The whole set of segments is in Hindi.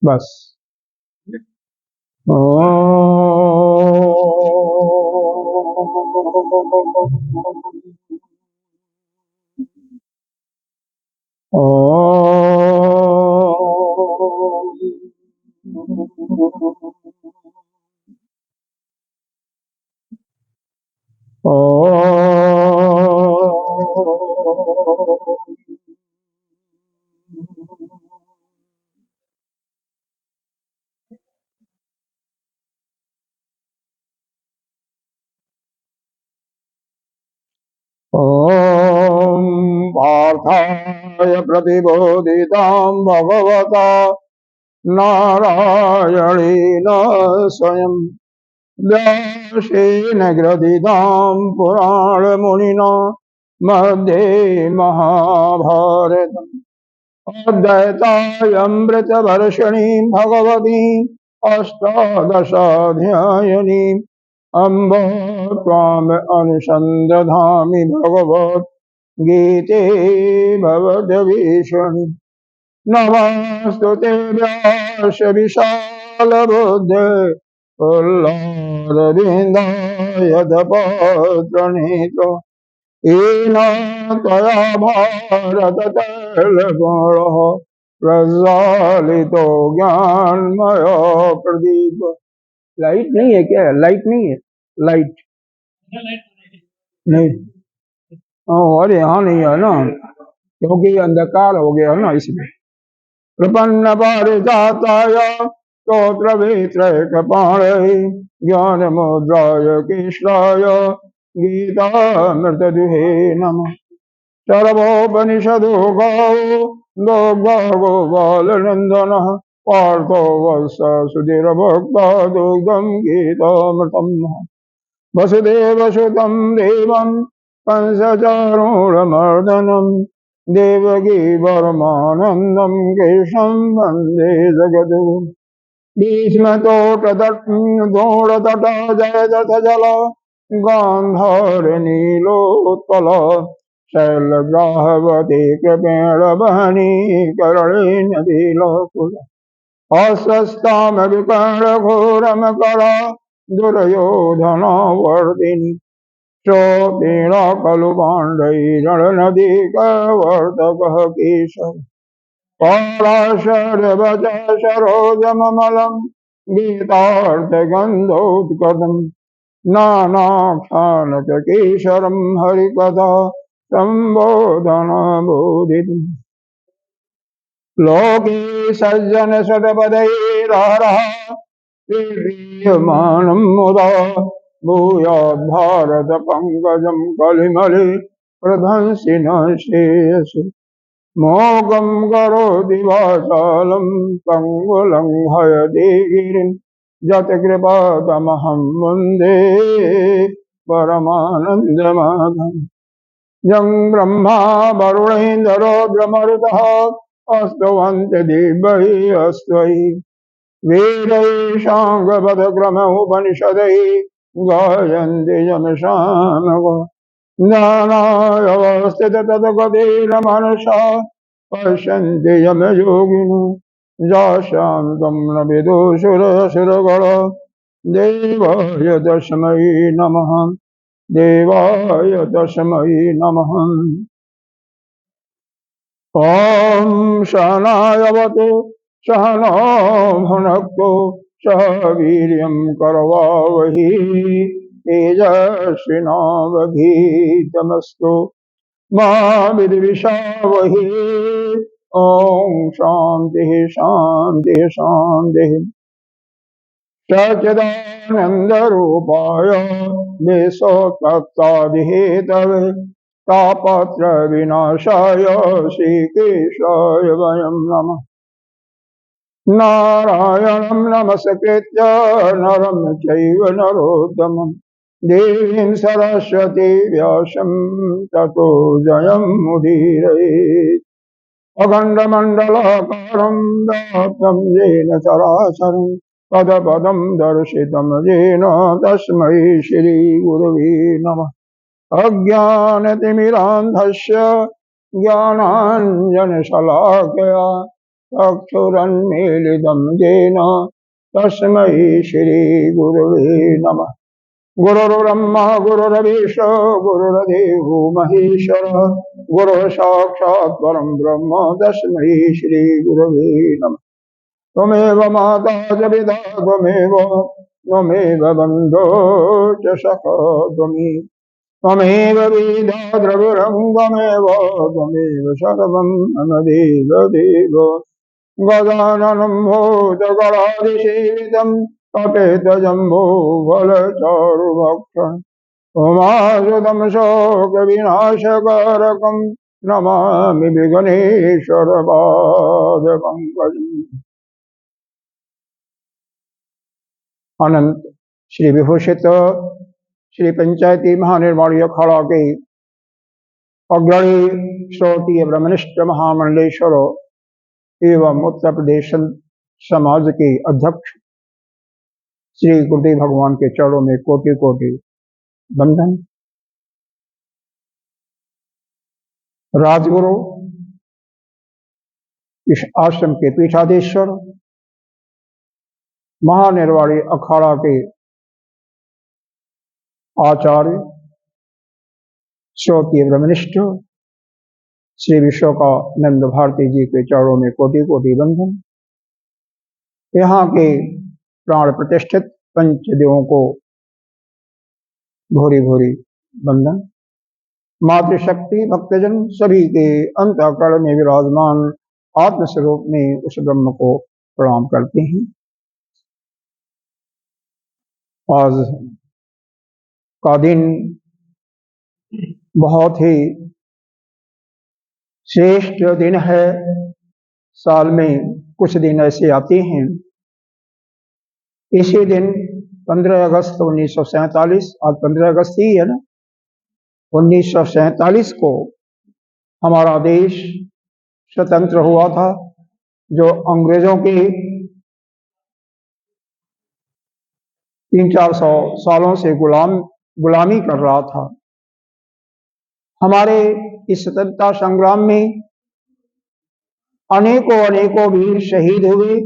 बस। ॐ पार्थाय प्रतिबोधितां भगवता नारायणेन स्वयं व्यासेन ग्रथितां पुराणमुनिना मध्ये महाभारतम् अद्वैतामृतवर्षिणीं भगवतीम् अष्टादशाध्यायिनीम् अम्ब त्वाम् अनुसन्दधामि भगवद्गीते भवद्वेषणि। नमस्तुते व्यास विशालबुद्धे प्रह्लादविन्दायतपत्रनेत्र येन त्वया भारततैलगुणः प्रज्वालितो ज्ञानमय प्रदीप। लाइट नहीं है क्या? लाइट नहीं है? लाइट नहीं। अरे यहाँ नहीं है ना, क्योंकि अंधकार हो गया ना इसमें। प्रपन्न पारिजाताय स्तोत्र वित्रयकपाणये ज्ञान मुद्राय कृष्णाय गीतामृतदुहे नमः। सर्वोपनिषदो गो गोपालनन्दनः पार्थो वत्स सुधीरभक्ता दुग्धं गीतामृतम् वसुदेवसुतं देवं कंसचारूढमर्दनं देवकी परमानन्दं कृष्णं वन्दे जगद्गुरुं। भीष्मतोटतटा जयदथजल गान्धारनीलोत्पल शैलग्राहवती कृपेण वहनी करणेन नीलोत्पल अस्वस्थामविकर्णघोरमकरा दुर्योधनावर्तिनि चोपेन खलु पाण्डैरणनदीकवर्तकः केशव पराशरवच सरोजममलं गीतार्थगन्धोत्कटम् नानाख्यानककेशरं हरिकथा सम्बोधनबोधितम्। लोके सज्जन शतपदैरहरः क्रीड्यमानं मुदा भूयाद् पंकजं कलिमले प्रध्वंसि न श्रेयसि। मोघं करोति वाचालं पङ्गुलङ्घयति गिरिं यत्कृपातमहं वन्दे परमानन्दमाधवम्। यं ब्रह्मा वरुणेन्द्रो ब्रह्मरुतः स्तुवन्ति दिव्यैः अस्त्वयि वेदैः साङ्गपदक्रमोपनिषदैः गायन्ति यमसामगो ज्ञानावस्थिततद्गतेन मनसा पश्यन्ति यमयोगिनो याशान्तं न विदुषुरसुरगण देवाय तस्मै नमः। देवाय तस्मै नमः। ॐ सहनावतु सहनो भुनक्तु सह वीर्यं करवावहि तेजस्विनावधीतमस्तु मा विद्विषावहि। ॐ शान्तिः शान्तिः शान्तिः। सच्चिदानन्दरूपाय विश्वोत्पत्त्यादिहेतवे तापत्रविनाशाय श्रीकेशाय वयं नमः। नारायणं नमस्कृत्य नरं चैव नरोत्तमं देवीं सरस्वती व्यासं ततो जयमुदीरयेत्। अखण्डमण्डलाकारं व्याप्तं येन चराचरं पदपदं दर्शितं येन तस्मै श्रीगुरवे नमः। अज्ञानतिमिरान्धस्य ज्ञानाञ्जनशलाकया चक्षुरन्मीलितं येन तस्मै श्रीगुरवे नमः। गुरुर्ब्रह्मा गुरुर्विष्णु गुरुर्देवो महेश्वर गुरुः साक्षात् परं ब्रह्म तस्मै श्रीगुरवे नमः। त्वमेव माता च पिता त्वमेव बन्धो च सखा त्वमेव वेदा द्रविणं त्वमेव सर्वं मम देव गजाननं भूतगणाधिसेवितं कपितजम्बूफलचारुभक्षणम् उमासुतं शोकविनाशकारकं नमामि विघ्नेश्वरपादपङ्कजम्। अनंत श्री विभूषित श्री पंचायती महानिर्वाणी अखाड़ा के अग्रणी श्रोतीय ब्रह्मनिष्ठ महामंडलेश्वर एवं उत्तर प्रदेश समाज के अध्यक्ष श्री गुरुदेव भगवान के चरणों में कोटि कोटि वंदन। राजगुरु इस आश्रम के पीठाधीश्वर महानिर्वाणी अखाड़ा के आचार्य श्रोतीय ब्रह्मनिष्ठ श्री विश्वकानंद भारती जी के चरणों में कोटि कोटि वंदन। यहाँ के प्राण प्रतिष्ठित पंचदेवों को भूरी भूरी वंदन। मातृशक्ति भक्तजन सभी के अंतःकरण में विराजमान आत्मस्वरूप में उस ब्रह्म को प्रणाम करते हैं। आज का दिन बहुत ही श्रेष्ठ दिन है। साल में कुछ दिन ऐसे आते हैं। इसी दिन 15 अगस्त 1947, आज 15 अगस्त ही है ना, 1947 को हमारा देश स्वतंत्र हुआ था, जो अंग्रेजों के 300-400 सालों से गुलामी कर रहा था। हमारे इस स्वतंत्रता संग्राम में अनेकों वीर शहीद हुए।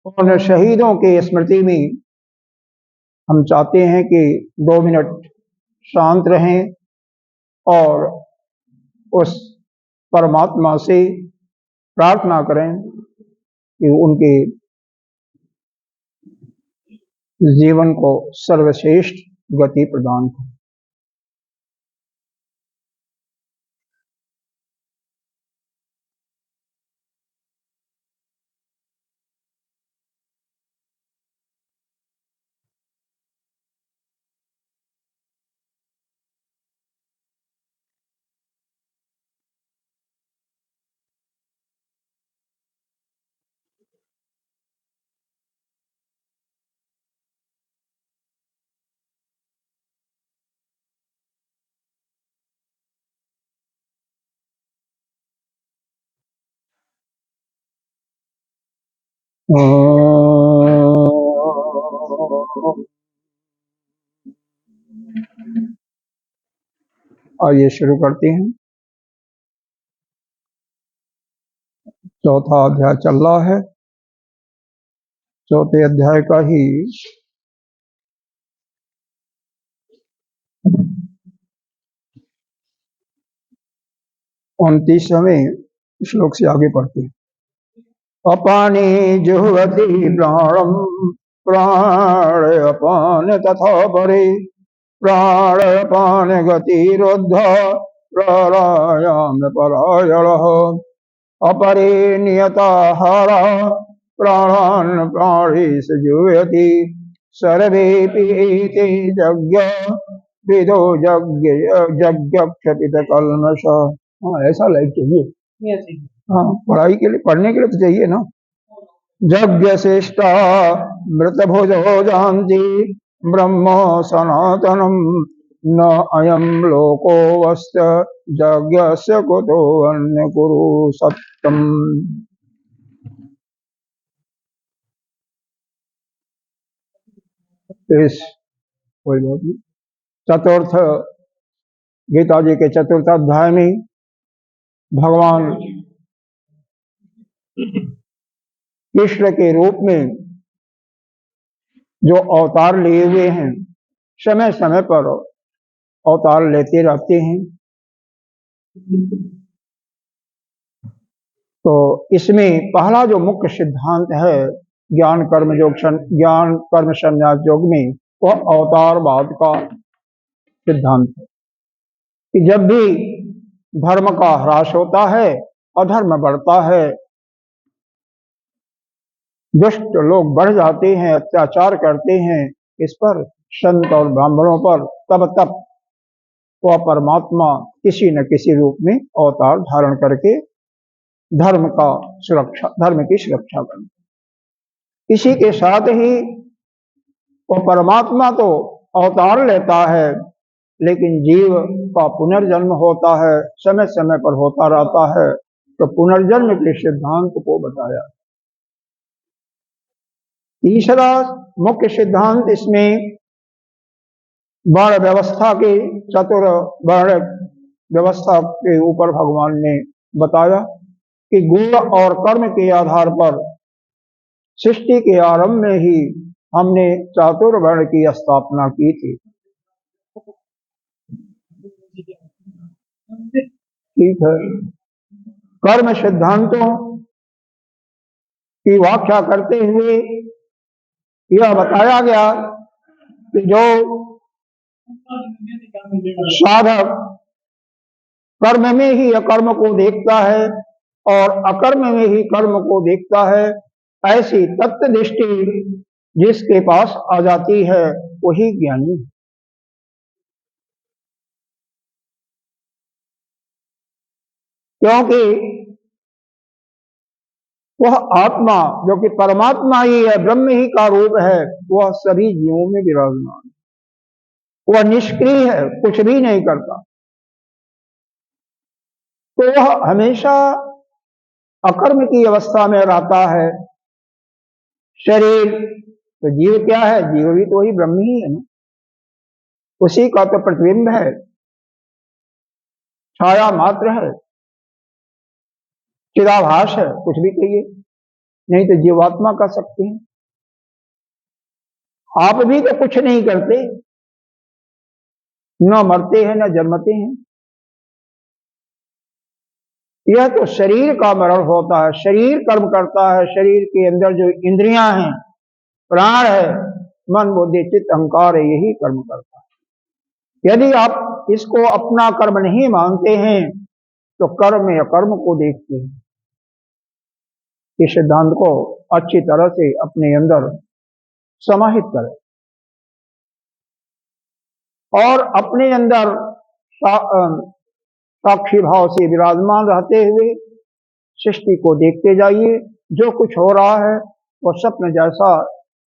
उन शहीदों के स्मृति में हम चाहते हैं कि 2 मिनट शांत रहें और उस परमात्मा से प्रार्थना करें कि उनके जीवन को सर्वश्रेष्ठ गति प्रदान करें। आइए शुरू करते हैं। चौथा अध्याय चल रहा है। चौथे अध्याय का ही 29वें श्लोक से आगे पढ़ते हैं। अपाने जुह्वति प्राणम प्राण अपान तथा परे प्राण अपान गतिरुद्ध प्राणायाम परायणः अपरे नियताहारा प्राणान् प्राणेश जुह्वति सर्वेऽपि एते यज्ञ विदो यज्ञ क्षपित कल्मष। हाँ, ऐसा लाइक चाहिए। हाँ, पढ़ाई के लिए, पढ़ने के लिए तो चाहिए ना। यज्ञ श्रेष्ठा मृत भुजो जानती ब्रह्म सनातनम न अयम लोको वस्त यज्ञस्य कुतो अन्य कुरु सत्यम। इस कोई बात नहीं। चतुर्थ गीता जी के चतुर्थ अध्याय में भगवान कृष्ण के रूप में जो अवतार लिए हुए हैं, समय समय पर अवतार लेते रहते हैं। तो इसमें पहला जो मुख्य सिद्धांत है ज्ञान कर्म संन्यास योग में, वह अवतारवाद का सिद्धांत है कि जब भी धर्म का ह्रास होता है, अधर्म बढ़ता है, दुष्ट लोग बढ़ जाते हैं, अत्याचार करते हैं इस पर, संत और ब्राह्मणों पर, तब वह परमात्मा किसी न किसी रूप में अवतार धारण करके धर्म की सुरक्षा करते। इसी के साथ ही वह परमात्मा तो अवतार लेता है, लेकिन जीव का पुनर्जन्म होता है, समय समय पर होता रहता है। तो पुनर्जन्म के सिद्धांत को बताया। तीसरा मुख्य सिद्धांत इसमें वर्ण व्यवस्था के, चतुर वर्ण व्यवस्था के ऊपर भगवान ने बताया कि गुण और कर्म के आधार पर सृष्टि के आरंभ में ही हमने चातुर्वर्ण की स्थापना की थी। ठीक है, कर्म सिद्धांतों की व्याख्या करते हुए यह बताया गया कि जो साधक कर्म में ही अकर्म को देखता है और अकर्म में ही कर्म को देखता है, ऐसी तत्व दृष्टि जिसके पास आ जाती है वही ज्ञानी है। क्योंकि वह आत्मा जो कि परमात्मा ही है, ब्रह्म ही का रूप है, वह सभी जीवों में विराजमान है। वह निष्क्रिय है, कुछ भी नहीं करता। तो वह हमेशा अकर्म की अवस्था में रहता है। शरीर तो जीव क्या है? जीव भी तो वही ब्रह्म ही है ना, उसी का तो प्रतिबिंब है, छाया मात्र है, चिदाभास है, कुछ भी कहिए, नहीं तो जीवात्मा कह सकते हैं। आप भी तो कुछ नहीं करते, न मरते हैं न जन्मते हैं। यह तो शरीर का मरण होता है, शरीर कर्म करता है। शरीर के अंदर जो इंद्रियां हैं, प्राण है, मन बुद्धि चित्त अहंकार है, यही कर्म करता है। यदि आप इसको अपना कर्म नहीं मानते हैं तो कर्म में अकर्म को देखते हैं। इस सिद्धांत को अच्छी तरह से अपने अंदर समाहित करें और अपने अंदर साक्षी भाव से विराजमान रहते हुए सृष्टि को देखते जाइए। जो कुछ हो रहा है वह स्वप्न जैसा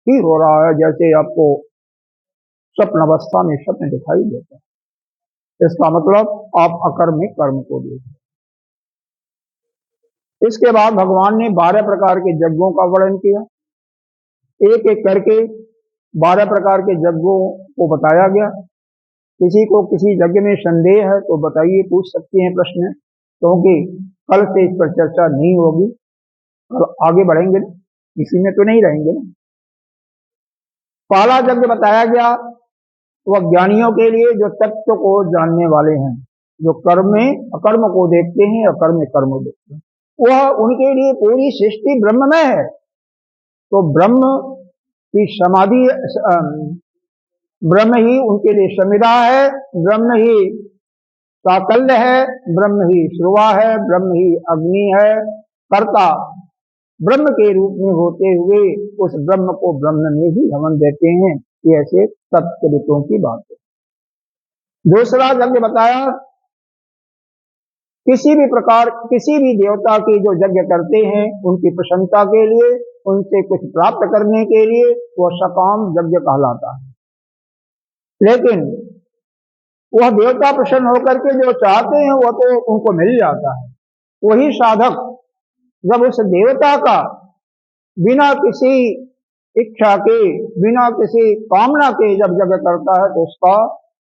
ही हो रहा है, जैसे आपको स्वप्न अवस्था में स्वप्न दिखाई देता है। इसका मतलब आप अकर्मिक कर्म को देखते। इसके बाद भगवान ने 12 प्रकार के यज्ञों का वर्णन किया। एक एक करके 12 प्रकार के यज्ञों को बताया गया। किसी को किसी यज्ञ में संदेह है तो बताइए, पूछ सकते हैं प्रश्न, क्योंकि कल से इस पर चर्चा नहीं होगी, कल आगे बढ़ेंगे ना, इसी में तो नहीं रहेंगे ना। पहला यज्ञ बताया गया वह ज्ञानियों के लिए जो तत्व को जानने वाले हैं, जो कर्म में अकर्म को देखते हैं, अकर्म में कर्म को देखते हैं, वह उनके लिए पूरी सृष्टि ब्रह्म में है। तो ब्रह्म की समाधि, ब्रह्म ही उनके लिए समिधा है, ब्रह्म ही साकल्य है, ब्रह्म ही श्रुवा है, ब्रह्म ही अग्नि है। कर्ता ब्रह्म के रूप में होते हुए उस ब्रह्म को ब्रह्म में ही हवन देते हैं। ये ऐसे तत्वविदों की बात है। दूसरा यज्ञ बताया, किसी भी प्रकार किसी भी देवता की जो यज्ञ करते हैं उनकी प्रसन्नता के लिए, उनसे कुछ प्राप्त करने के लिए, वह सकाम यज्ञ कहलाता है। लेकिन वह देवता प्रसन्न होकर के जो चाहते हैं वह तो उनको मिल जाता है। वही साधक जब उस देवता का बिना किसी इच्छा के, बिना किसी कामना के जब यज्ञ करता है तो उसका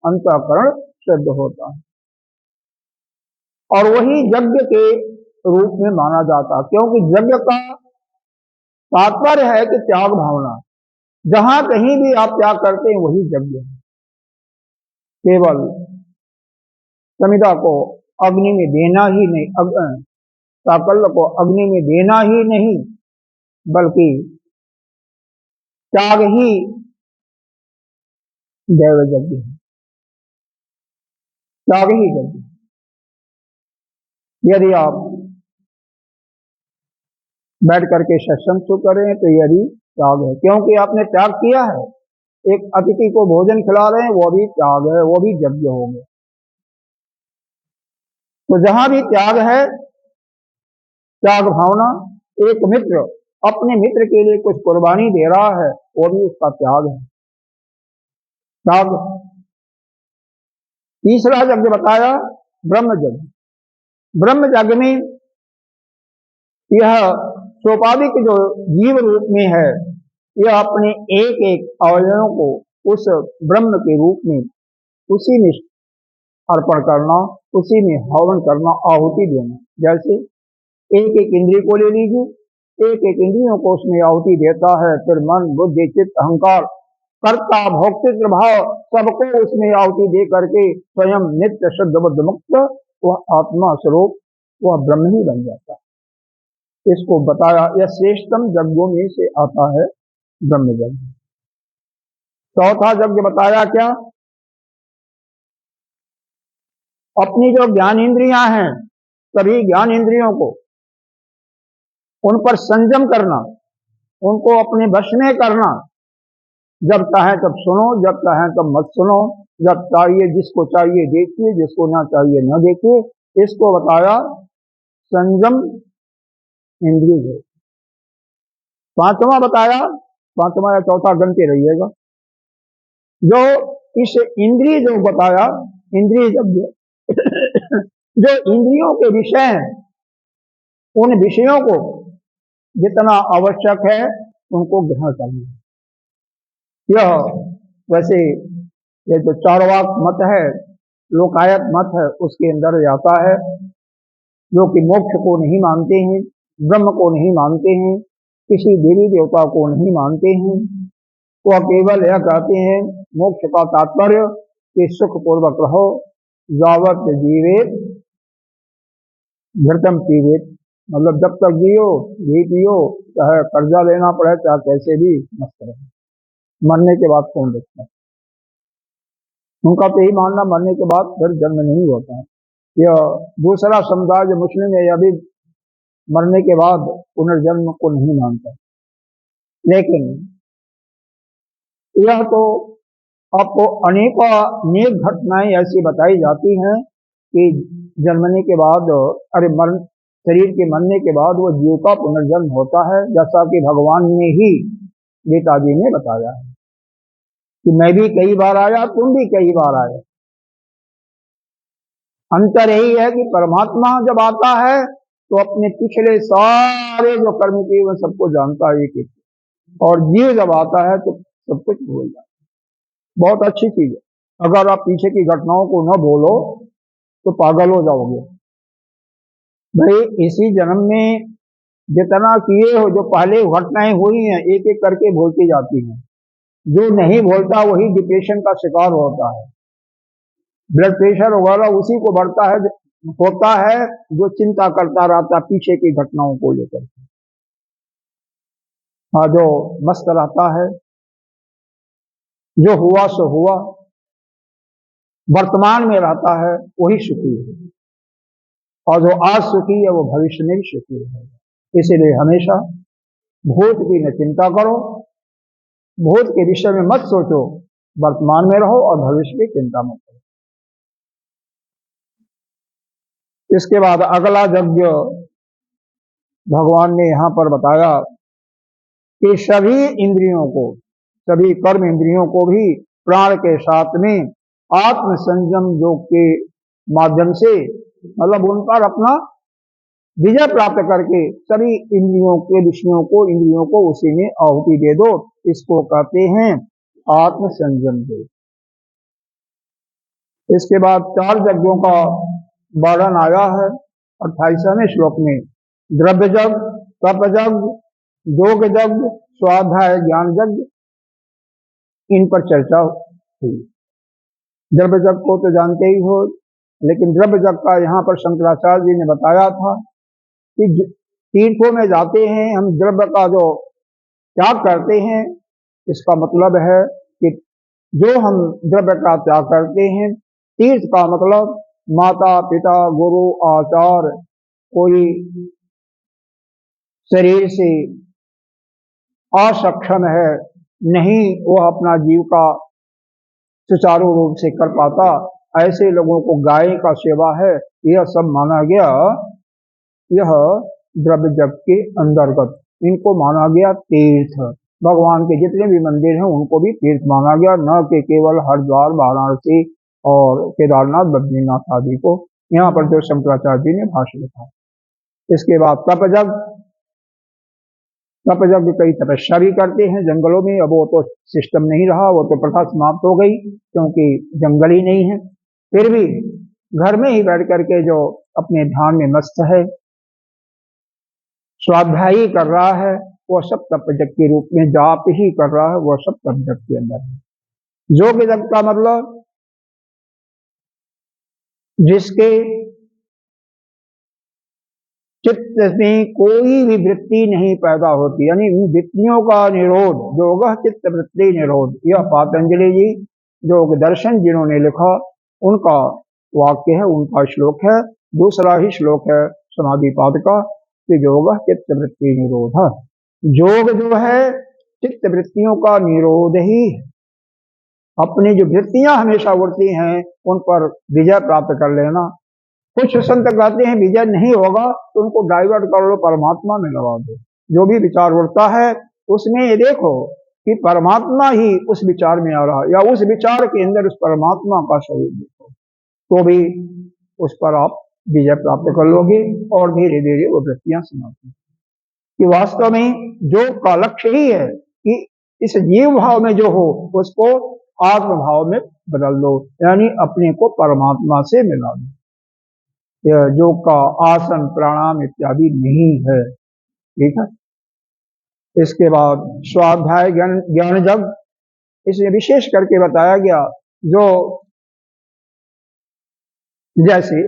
अंतःकरण शुद्ध होता है और वही यज्ञ के रूप में माना जाता है। क्योंकि यज्ञ का तात्पर्य है कि त्याग भावना, जहां कहीं भी आप त्याग करते हैं वही यज्ञ है। केवल समिधा को अग्नि में देना ही नहीं, साकल्य को अग्नि में देना ही नहीं, बल्कि त्याग ही दैव यज्ञ है, त्याग ही यज्ञ। यदि आप बैठ करके सत्संग शुरू करें तो यदि त्याग है, क्योंकि आपने त्याग किया है। एक अतिथि को भोजन खिला रहे हैं, वो भी त्याग है, वो भी यज्ञ हो गया। तो जहां भी त्याग है, त्याग भावना, एक मित्र अपने मित्र के लिए कुछ कुर्बानी दे रहा है, वो भी उसका त्याग है, त्याग। तीसरा यज्ञ बताया ब्रह्म यज्ञ। ब्रह्म यज्ञ में यह सोपाधिक जो जीव रूप में है, यह अपने एक एक अवयवों को उस ब्रह्म के रूप में उसी में अर्पण करना, उसी में हवन करना, आहुति देना। जैसे एक एक इंद्रिय को ले लीजिए, एक एक इंद्रियों को उसमें आहुति देता है, फिर मन, बुद्धि, चित्त, अहंकार, कर्ता, भोक्तृ भाव सबको उसमें आहुति दे करके स्वयं नित्य शुद्ध बुद्ध मुक्त वह आत्मा स्वरूप, वह ब्रह्म ही बन जाता है। इसको बताया, यह श्रेष्ठतम यज्ञों में से आता है ब्रह्म यज्ञ। चौथा यज्ञ बताया क्या? अपनी जो ज्ञान इंद्रियां हैं, सभी ज्ञान इंद्रियों को उन पर संयम करना, उनको अपने वश में करना। जब चाहे तब सुनो, जब चाहे तब मत सुनो, जब चाहिए जिसको चाहिए देखिए, जिसको ना चाहिए न देखिए। इसको बताया संयम इंद्रिय। पांचवा बताया, पांचवा या चौथा गणते रहिएगा, जो इस इंद्रिय जो बताया, इंद्रिय यज्ञ जो इंद्रियों के विषय हैं, उन विषयों को जितना आवश्यक है उनको ग्रहण करना। यह वैसे ये जो चार्वाक मत है, लोकायत मत है, उसके अंदर आता है, जो कि मोक्ष को नहीं मानते हैं, ब्रह्म को नहीं मानते हैं, किसी देवी देवता को नहीं मानते हैं। वह केवल यह कहते हैं मोक्ष का तात्पर्य कि सुख पूर्वक रहो, यावत जीवेत घृतम पीवेत, मतलब जब तक जियो घी पियो, चाहे कर्जा लेना पड़े, चाहे कैसे भी मस्त रहे, मरने के बाद कौन देखता है। उनका तो यही मानना, मरने के बाद फिर जन्म नहीं होता है। यह दूसरा समुदाय जो मुस्लिम है, यह भी मरने के बाद पुनर्जन्म को नहीं मानता। लेकिन यह तो आपको अनेक घटनाएं ऐसी बताई जाती हैं कि जन्मने के बाद, शरीर के मरने के बाद वो जीव का पुनर्जन्म होता है, जैसा कि भगवान ने ही गीता जी ने बताया है कि मैं भी कई बार आया, तुम भी कई बार आए। अंतर यही है कि परमात्मा जब आता है तो अपने पिछले सारे जो कर्म किए वो सबको जानता है एक एक, और जीव जब आता है तो सब कुछ भूल जाता है। बहुत अच्छी चीज है। अगर आप पीछे की घटनाओं को न भूलो तो पागल हो जाओगे। भाई इसी जन्म में जितना किए हो, जो पहले घटनाएं हुई हैं, एक एक करके भूलती जाती हैं। जो नहीं भूलता वही डिप्रेशन का शिकार होता है। ब्लड प्रेशर वगैरह उसी को बढ़ता है, होता है जो चिंता करता रहता पीछे की घटनाओं को लेकर। हाँ, जो मस्त रहता है, जो हुआ सो हुआ, वर्तमान में रहता है, वही सुखी है, और जो आज सुखी है वो भविष्य में भी सुखी है। इसीलिए हमेशा भूत की न चिंता करो, भूत के विषय में मत सोचो, वर्तमान में रहो और भविष्य की चिंता मत करो। इसके बाद अगला यज्ञ भगवान ने यहां पर बताया कि सभी इंद्रियों को, सभी कर्म इंद्रियों को भी प्राण के साथ में आत्म संयम योग के माध्यम से, मतलब उन पर अपना विजय प्राप्त करके सभी इंद्रियों के विषयों को, इंद्रियों को उसी में आहुति दे दो। इसको कहते हैं आत्म संयम योग। इसके बाद 4 यज्ञों का वर्णन आया है 28वें श्लोक में। द्रव्य यज्ञ, तप यज्ञ, योग यज्ञ, स्वाध्याय, ज्ञान यज्ञ, इन पर चर्चा हुई। द्रव्य यज्ञ को तो जानते ही हो, लेकिन द्रव्य यज्ञ का यहाँ पर शंकराचार्य जी ने बताया था कि तीर्थों में जाते हैं हम, द्रव्य का जो त्याग करते हैं, इसका मतलब है कि जो हम द्रव्य का त्याग करते हैं, तीर्थ का मतलब माता पिता गुरु आचार्य, कोई शरीर से असक्षम है, नहीं वह अपना जीव का सुचारू रूप से कर पाता, ऐसे लोगों को गाय का सेवा है, यह सब माना गया, यह द्रव्य यज्ञ के अंतर्गत इनको माना गया तीर्थ। भगवान के जितने भी मंदिर हैं उनको भी तीर्थ माना गया, न कि केवल हरिद्वार, वाराणसी और केदारनाथ, बद्रीनाथ आदि को। यहाँ पर जो शंकराचार्य जी ने भाष्य लिखा। इसके बाद तप यज्ञ, तप यज्ञ कई तपस्या भी करते हैं जंगलों में। अब वो तो सिस्टम नहीं रहा, वो तो प्रथा समाप्त हो गई क्योंकि जंगल ही नहीं है। फिर भी घर में ही बैठ करके जो अपने ध्यान में मस्त है, स्वाध्यायी कर रहा है, वो सब तप यज्ञ के रूप में जाप ही कर रहा है, वो सब तप यज्ञ के अंदर है। योग यज्ञ का मतलब जिसके चित्त में कोई भी वृत्ति नहीं पैदा होती, यानी वृत्तियों का निरोध, योग चित्त वृत्ति निरोध, यह पातंजलि जी योग दर्शन जिन्होंने लिखा उनका वाक्य है, उनका श्लोक है। दूसरा ही श्लोक है समाधिपाद का कि योग चित्त वृत्ति निरोध। योग जो है चित्त वृत्तियों का निरोध ही है। अपनी जो वृत्तियां हमेशा उड़ती हैं उन पर विजय प्राप्त कर लेना। कुछ संत कहते हैं विजय नहीं होगा तो उनको डाइवर्ट कर लो, परमात्मा में लगा दो। जो भी विचार उड़ता है उसमें ये देखो कि परमात्मा ही उस विचार में आ रहा है, या उस विचार के अंदर उस परमात्मा का स्वरूप देखो, तो भी उस पर आप विजय प्राप्त कर लोगे और धीरे धीरे वो वृत्तियां समाप्त होंगी। कि वास्तव में जो का लक्ष्य ही है कि इस जीव भाव में जो हो उसको आत्म भाव में बदल दो, यानी अपने को परमात्मा से मिला दो। यह योग का आसन प्राणायाम इत्यादि नहीं है, ठीक है। इसके बाद स्वाध्याय ज्ञान यज्ञ, इसमें विशेष करके बताया गया, जो जैसे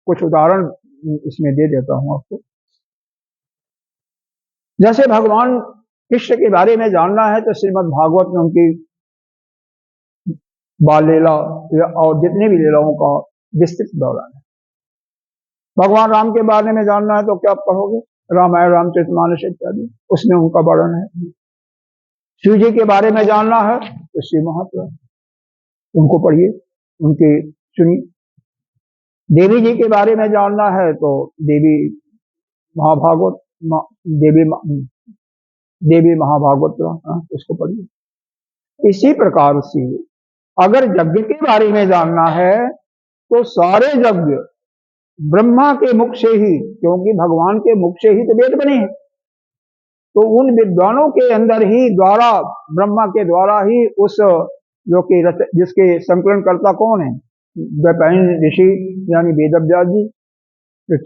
कुछ उदाहरण इसमें दे देता हूं आपको। जैसे भगवान कृष्ण के बारे में जानना है तो श्रीमद् भागवत में उनकी बाल लीला और जितने भी लीलाओं का विस्तृत वर्णन है। भगवान राम के बारे में जानना है तो क्या पढ़ोगे, रामायण, रामचरितमानस इत्यादि, उसमें उनका वर्णन है। शिव जी के बारे में जानना है तो शिव महापुराण, उनको पढ़िए, उनके सुनिए। देवी जी के बारे में जानना है तो देवी महाभागवत, देवी महाभागवत उसको पढ़िए। इसी प्रकार से अगर यज्ञ के बारे में जानना है तो सारे यज्ञ ब्रह्मा के मुख से ही, क्योंकि भगवान के मुख से ही तो वेद बने हैं, तो उन विद्वानों के अंदर ही द्वारा, ब्रह्मा के द्वारा ही उस जो कि जिसके संकलन करता कौन है, वैपायन ऋषि यानी वेदव्यास जी, जो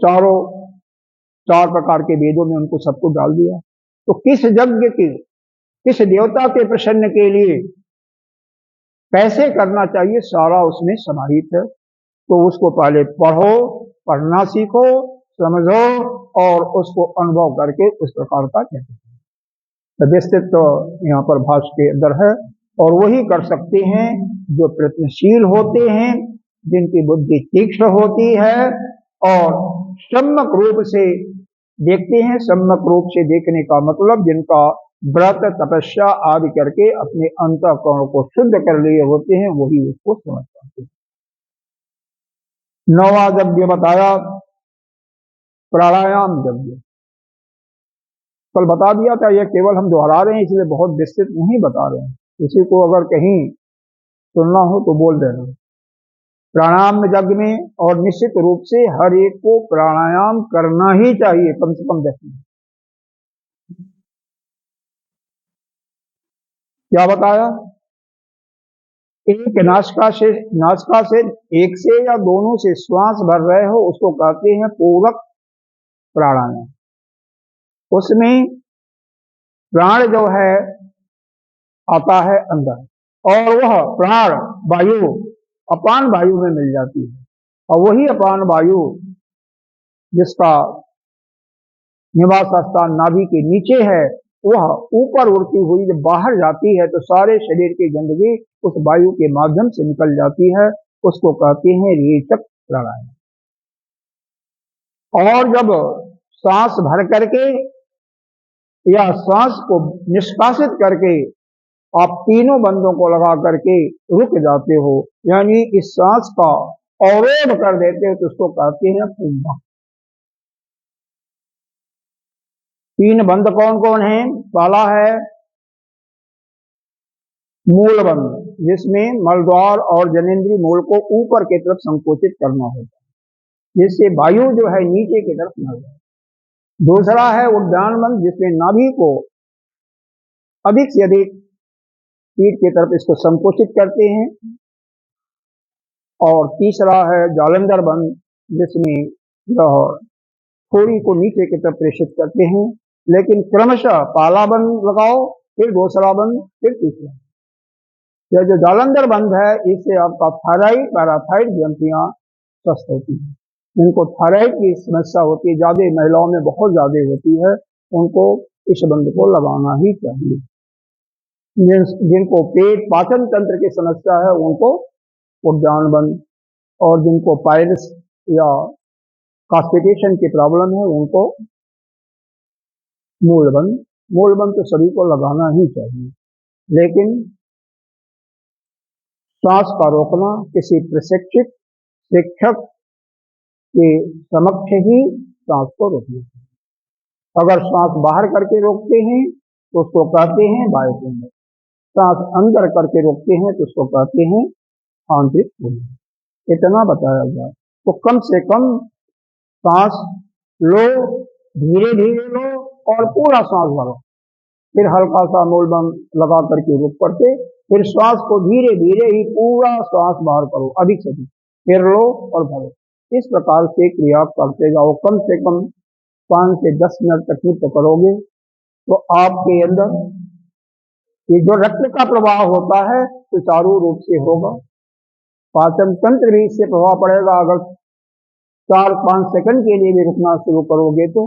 चार प्रकार के वेदों में उनको सबको डाल दिया। तो किस यज्ञ के, किस देवता के प्रसन्न के लिए कैसे करना चाहिए, सारा उसमें समाहित है। तो उसको पहले पढ़ो, पढ़ना सीखो, समझो और उसको अनुभव करके उस प्रकार का कहते हैं। विस्तृत तो यहाँ पर भाष्य के अंदर है, और वही कर सकते हैं जो प्रयत्नशील होते हैं, जिनकी बुद्धि तीक्ष्ण होती है और सम्यक रूप से देखते हैं। सम्यक रूप से देखने का मतलब जिनका व्रत तपस्या आदि करके अपने अंतःकरण को शुद्ध कर लिए होते हैं, वही उसको समझ पाते हैं। नौवां यज्ञ बताया प्राणायाम यज्ञ, कल बता दिया था, यह केवल हम दोहरा रहे हैं इसलिए बहुत विस्तृत नहीं बता रहे हैं। किसी को अगर कहीं सुनना हो तो बोल देना। प्राणायाम यज्ञ में और निश्चित रूप से हर एक को प्राणायाम करना ही चाहिए, कम से कम 10 मिनट। क्या बताया, एक नासिका से एक से या दोनों से श्वास भर रहे हो उसको कहते हैं पूरक प्राणायाम। उसमें प्राण जो है आता है अंदर, और वह प्राण वायु अपान वायु में मिल जाती है, और वही अपान वायु जिसका निवास स्थान नाभि के नीचे है, वह ऊपर उड़ती हुई जब बाहर जाती है तो सारे शरीर की गंदगी उस वायु के माध्यम से निकल जाती है। उसको कहते हैं रेचक प्राणायाम। और जब सांस भर करके या सांस को निष्कासित करके आप तीनों बंदों को लगा करके रुक जाते हो, यानी इस सांस का अवरोध कर देते हो, तो उसको कहते हैं कुंभक। तीन बंद कौन कौन है? पहला है मूल बंद, जिसमें मलद्वार और जनेंद्रीय मूल को ऊपर की तरफ संकोचित करना होता है, जिससे वायु जो है नीचे की तरफ न जाए। दूसरा है उद्यान बंद, जिसमें नाभि को अधिक से अधिक पीठ की तरफ इसको संकोचित करते हैं। और तीसरा है जालंधर बंद, जिसमें थोड़ी को नीचे की तरफ प्रेषित करते हैं, लेकिन क्रमशः पहला बंद लगाओ, फिर दूसरा बंद, फिर तीसरा। यह जो जालंधर बंद है, इससे आपका थायराइड पैराथाइड ग्रंथियां स्वस्थ होती है। जिनको थायराइड की समस्या होती है, ज्यादा महिलाओं में बहुत ज्यादा होती है, उनको इस बंद को लगाना ही चाहिए। जिनको पेट पाचन तंत्र की समस्या है, उनको उद्यान बंद, और जिनको पाइल्स या कॉन्स्टिपेशन की प्रॉब्लम है, उनको मूल बंद। मूल बंद तो सभी को लगाना ही चाहिए, लेकिन सांस का रोकना किसी प्रशिक्षित शिक्षक के समक्ष ही सांस को रोकना चाहिए। अगर सांस बाहर करके रोकते हैं तो उसको कहते हैं वायुकुंभक, सांस अंदर करके रोकते हैं तो उसको कहते हैं आंतरिक कुंभक। इतना बताया जाए तो कम से कम सांस लो, धीरे धीरे लो और पूरा सांस भरो, फिर हल्का सा मूल बंद लगा करके रुक करके फिर श्वास को धीरे धीरे ही पूरा श्वास बाहर करो, अधिक से अधिक, फिर लो और भरो। इस प्रकार से क्रिया करते जाओ। कम से कम 5 से 10 मिनट तक नित्य करोगे तो आपके अंदर ये जो रक्त का प्रवाह होता है सुचारू रूप से होगा। पाचन तंत्र भी इससे प्रभाव पड़ेगा। अगर 4-5 सेकंड के लिए भी रुकना शुरू करोगे तो,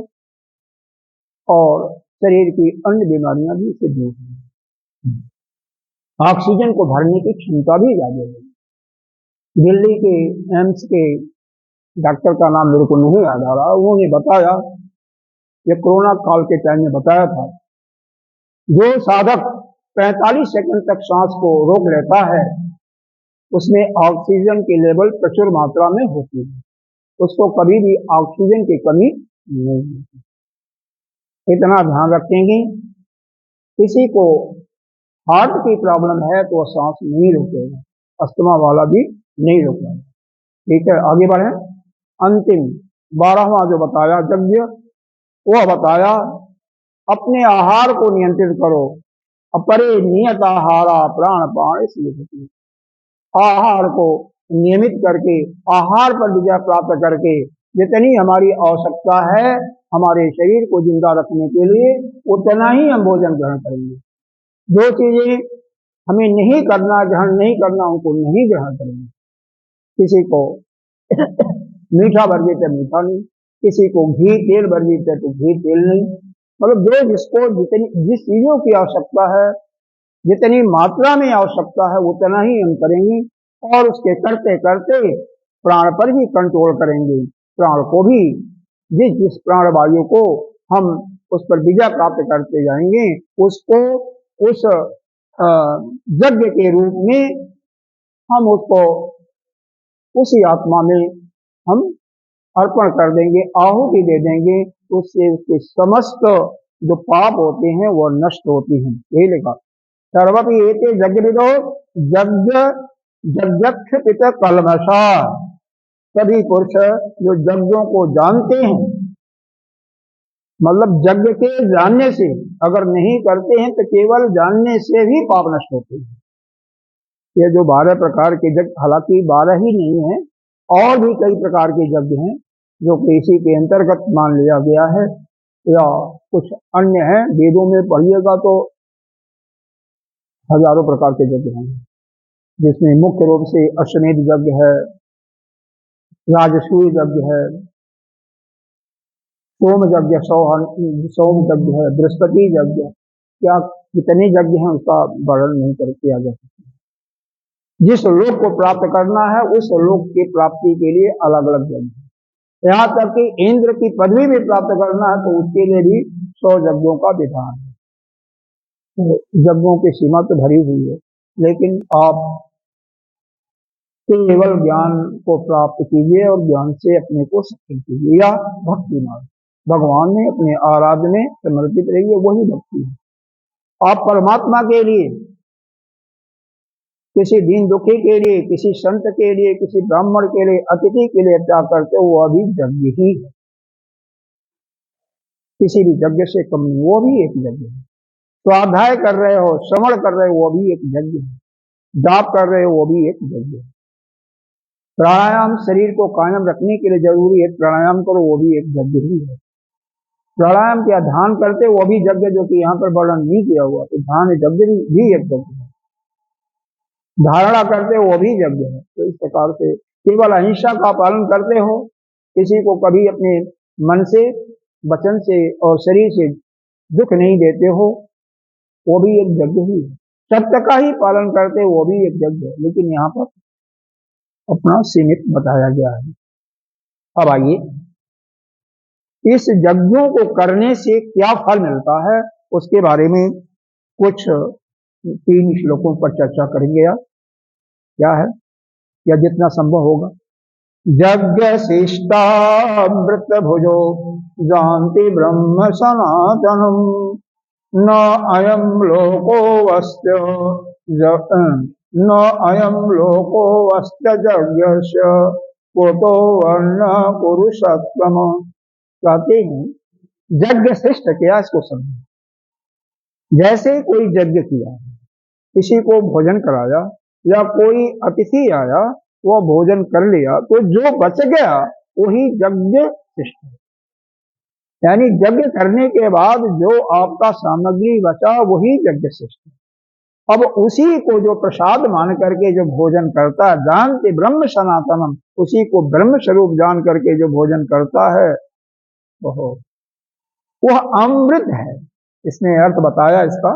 और शरीर की अन्य बीमारियां भी इससे दूर होंगी। ऑक्सीजन को भरने की क्षमता भी ज्यादा है। दिल्ली के एम्स के डॉक्टर का नाम मेरे को नहीं याद आ रहा, उन्होंने बताया, ये कोरोना काल के टाइम में बताया था, जो साधक 45 सेकंड तक सांस को रोक लेता है उसमें ऑक्सीजन की लेवल प्रचुर मात्रा में होती है, उसको कभी भी ऑक्सीजन की कमी नहीं होती। इतना ध्यान रखेंगे। किसी को हार्ट की प्रॉब्लम है तो वह सांस नहीं रोकेगा, अस्थमा वाला भी नहीं रोकेगा। ठीक है, आगे बढ़े। अंतिम 12वां जो बताया यज्ञ, वह बताया अपने आहार को नियंत्रित करो। अपरे नियत आहारा प्राण पाण इसलिए आहार को नियमित करके, आहार पर विजय प्राप्त करके जितनी हमारी आवश्यकता है हमारे शरीर को जिंदा रखने के लिए, उतना ही हम भोजन ग्रहण करेंगे। जो चीजें हमें नहीं करना, ग्रहण नहीं करना, उनको नहीं ग्रहण करेंगे। किसी को मीठा वर्जित है मीठा नहीं, किसी को घी तेल वर्जित है तो घी तेल नहीं। मतलब जो जिसको जिस चीजों की आवश्यकता है, जितनी मात्रा में आवश्यकता है, उतना ही हम करेंगे। और उसके करते करते प्राण पर भी कंट्रोल करेंगे। प्राण को भी, जिस प्राण वायु को हम उस पर विजय प्राप्त करते जाएंगे, उसको उस यज्ञ के रूप में हम उसको उसी आत्मा में हम अर्पण कर देंगे, आहुति दे देंगे। उससे उसके समस्त जो पाप होते हैं वो नष्ट होते हैं। यही लिखा, सर्वपि एते यज्ञ विदो यज्ञक्षपित कल्मषा। सभी पुरुष जो यज्ञों को जानते हैं, मतलब यज्ञ के जानने से, अगर नहीं करते हैं तो केवल जानने से भी पाप नष्ट होते हैं। ये जो 12 प्रकार के यज्ञ, हालांकि 12 ही नहीं है, और भी कई प्रकार के यज्ञ हैं जो कि इसी के अंतर्गत मान लिया गया है। या कुछ अन्य हैं। वेदों में पढ़िएगा तो हजारों प्रकार के यज्ञ हैं, जिसमें मुख्य रूप से अश्वमेध यज्ञ है, राजसूय यज्ञ है, सोम यज्ञ, सोम यज्ञ है, बृहस्पति यज्ञ, क्या कितने यज्ञ हैं उसका वर्णन नहीं कर किया जा सकता। जिस लोक को प्राप्त करना है उस लोक की प्राप्ति के लिए अलग अलग यज्ञ, यहाँ तक कि इंद्र की पदवी भी प्राप्त करना है तो उसके लिए भी 100 यज्ञों का विधान है। तो यज्ञों की सीमा तो भरी हुई है, लेकिन आप केवल ज्ञान को प्राप्त कीजिए और ज्ञान से अपने को सफल कीजिए, या भक्ति मार्ग भगवान में अपने आराध्य में समर्पित रहिए, वही भक्ति है। आप परमात्मा के लिए, किसी दीन दुखी के लिए, किसी संत के लिए, किसी ब्राह्मण के लिए, अतिथि के लिए त्याग करते हो, वो अभी यज्ञ ही है, किसी भी यज्ञ से कम नहीं, वो भी एक यज्ञ है। स्वाध्याय कर रहे हो, श्रवण कर रहे हो, वो भी एक यज्ञ है। जाप कर रहे हो, वो भी एक यज्ञ है। प्राणायाम शरीर को कायम रखने के लिए जरूरी है, प्राणायाम करो, वो भी एक यज्ञ ही है। प्राणायाम क्या ध्यान करते, वो भी यज्ञ, जो कि यहाँ पर वर्णन नहीं किया हुआ, तो ध्यान यज्ञ भी एक यज्ञ है। धारणा करते हो, वो भी यज्ञ है। तो इस प्रकार से केवल अहिंसा का पालन करते हो, किसी को कभी अपने मन से, वचन से और शरीर से दुख नहीं देते हो, वो भी एक यज्ञ ही है। सत्य का ही पालन करते हो, वो भी एक यज्ञ है, लेकिन यहाँ पर अपना सीमित बताया गया है। अब आइए, इस यज्ञों को करने से क्या फल मिलता है उसके बारे में कुछ 3 श्लोकों पर चर्चा करेंगे। यार क्या है, या जितना संभव होगा। यज्ञ शिष्टामृत भुजो जानति ब्रह्म सनातनम, न अयम लोको वस्त्य न अयम लोको वस्त्य यज्ञस्य कुतो वर्ण पुरुषोत्तम। कहते हैं यज्ञ श्रेष्ठ क्या, इसको समझो। जैसे कोई यज्ञ किया, किसी को भोजन कराया, या कोई अतिथि आया वो भोजन कर लिया, तो जो बच गया वही यज्ञ श्रेष्ठ है। यानी यज्ञ करने के बाद जो आपका सामग्री बचा वही यज्ञ श्रेष्ठ है। अब उसी को जो प्रसाद मान करके जो भोजन करता है, जानते ब्रह्म सनातनम, उसी को ब्रह्म स्वरूप जान करके जो भोजन करता है वह अमृत है। इसने अर्थ बताया इसका,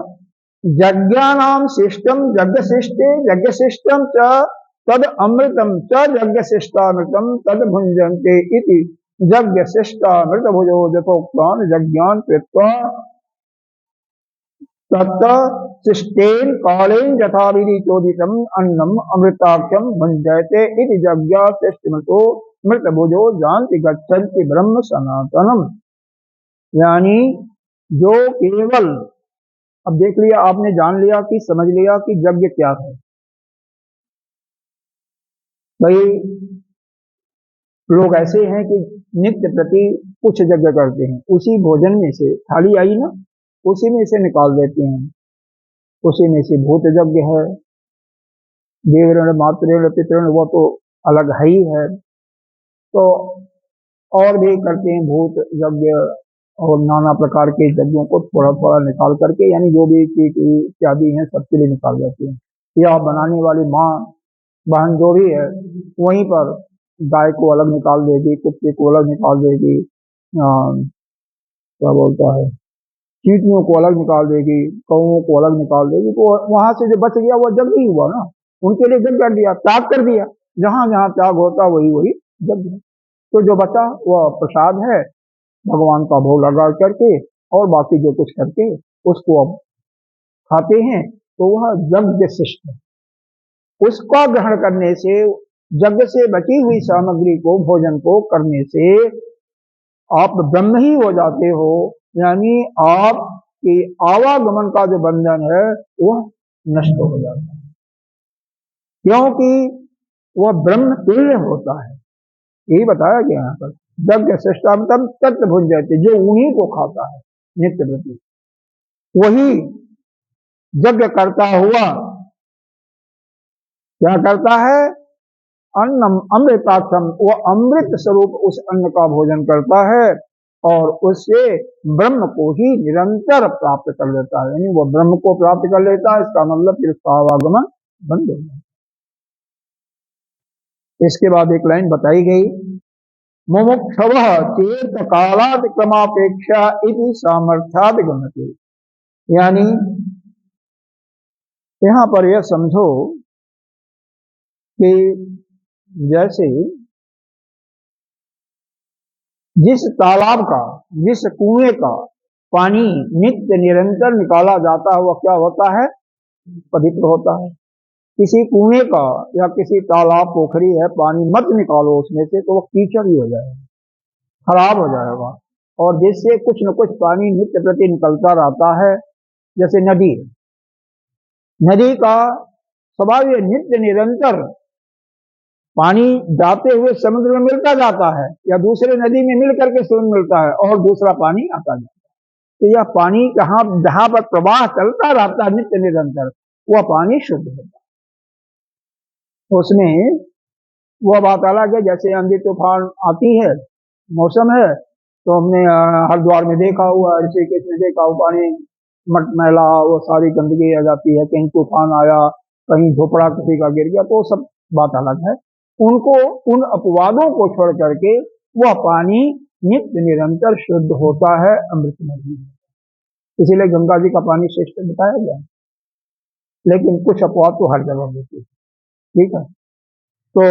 यज्ञानाम शिष्टम यज्ञ शिष्टे यज्ञ शिष्टम च तद अमृतम च यज्ञ शिष्टामृतम तद भुंजन्ते इति यज्ञ शिष्टामृत भुजो यथोक्तान यज्ञान कृत्वा तत् शिष्टेन कालेन यथाविधि चोदितम अन्नम अमृताख्यम भुंजयते इति यज्ञ शिष्टमृतो मृत भुजो जानति गच्छन्ति ब्रह्म सनातनम। यानी जो केवल, अब देख लिया आपने, जान लिया कि समझ लिया कि यज्ञ क्या है। भाई लोग ऐसे हैं कि नित्य प्रति कुछ यज्ञ करते हैं, उसी भोजन में से थाली आई ना, उसी में से निकाल देते हैं। उसी में से भूत यज्ञ है, देवऋण मातृण पितृण, वो तो अलग है ही है। तो और भी करते हैं भूत यज्ञ और नाना प्रकार के यज्ञों को थोड़ा थोड़ा निकाल करके, यानी जो भी कीट इत्यादि हैं सबके लिए निकाल देते हैं। या बनाने वाली माँ बहन जो भी है, वहीं पर गाय को अलग निकाल देगी, कुत्ते को अलग निकाल देगी, क्या बोलता है, चींटियों को अलग निकाल देगी, कौओं को अलग निकाल देगी। तो वहां से जो बच गया वो यज्ञ ही हुआ ना, उनके लिए यज्ञ कर दिया, त्याग कर दिया। जहां जहां त्याग होता वही वही यज्ञ है। तो जो बचा वह प्रसाद है, भगवान का भोग लगा करके और बाकी जो कुछ करके उसको अब खाते हैं, तो वह यज्ञ शिष्ट है। उसका ग्रहण करने से, यज्ञ से बची हुई सामग्री को, भोजन को करने से आप ब्रह्म ही हो जाते हो। यानी आपके आवागमन का जो बंधन है वह नष्ट हो जाता है, क्योंकि वह ब्रह्म तुल्य होता है। यही बताया गया यहाँ पर, यज्ञ श्रेष्ठतम तत्व भुज जाते, जो उन्हीं को खाता है नित्य प्रति, वही यज्ञ करता हुआ क्या करता है, अन्नम अमृताक्षम, वह अमृत स्वरूप उस अन्न का भोजन करता है। और उससे ब्रह्म को ही निरंतर प्राप्त कर लेता है, यानी वो ब्रह्म को प्राप्त कर लेता है। इसका मतलब फिर उसका आवागमन बंद हो जाता है। इसके बाद एक लाइन बताई गई, मुमुक्षवः चेत कालात् क्रमापेक्षा इति सामर्थ्यात् गमते, यानी यहाँ पर यह समझो कि जैसे जिस तालाब का, जिस कुएं का पानी नित्य निरंतर निकाला जाता है वह क्या होता है, पवित्र होता है। किसी कुएं का या किसी तालाब पोखरी है, पानी मत निकालो उसमें से तो वह कीचड़ ही हो जाएगा, खराब हो जाएगा। और जिससे कुछ न कुछ पानी नित्य प्रति निकलता रहता है, जैसे नदी, नदी का स्वभाव ये नित्य निरंतर पानी जाते हुए समुद्र में मिलता जाता है या दूसरे नदी में मिल करके समुद्र मिलता है और दूसरा पानी आता जाता है। तो यह पानी जहां पर प्रवाह चलता रहता है नित्य निरंतर, वह पानी शुद्ध होता है। उसमें वह बात अलग है, जैसे आंधी तूफान आती है, मौसम है, तो हमने हरिद्वार में देखा हुआ, ऋषिकेश में देखा हुआ, पानी मटमैला, वो सारी गंदगी आ जाती है। कहीं तूफान आया, कहीं झोपड़ा किसी का गिर गया, तो सब बात अलग है। उनको, उन अपवादों को छोड़ करके वह पानी नित्य निरंतर शुद्ध होता है, अमृत नहीं। इसीलिए गंगा जी का पानी श्रेष्ठ बताया गया, लेकिन कुछ अपवाद तो हर जगह होती है। ठीक है, तो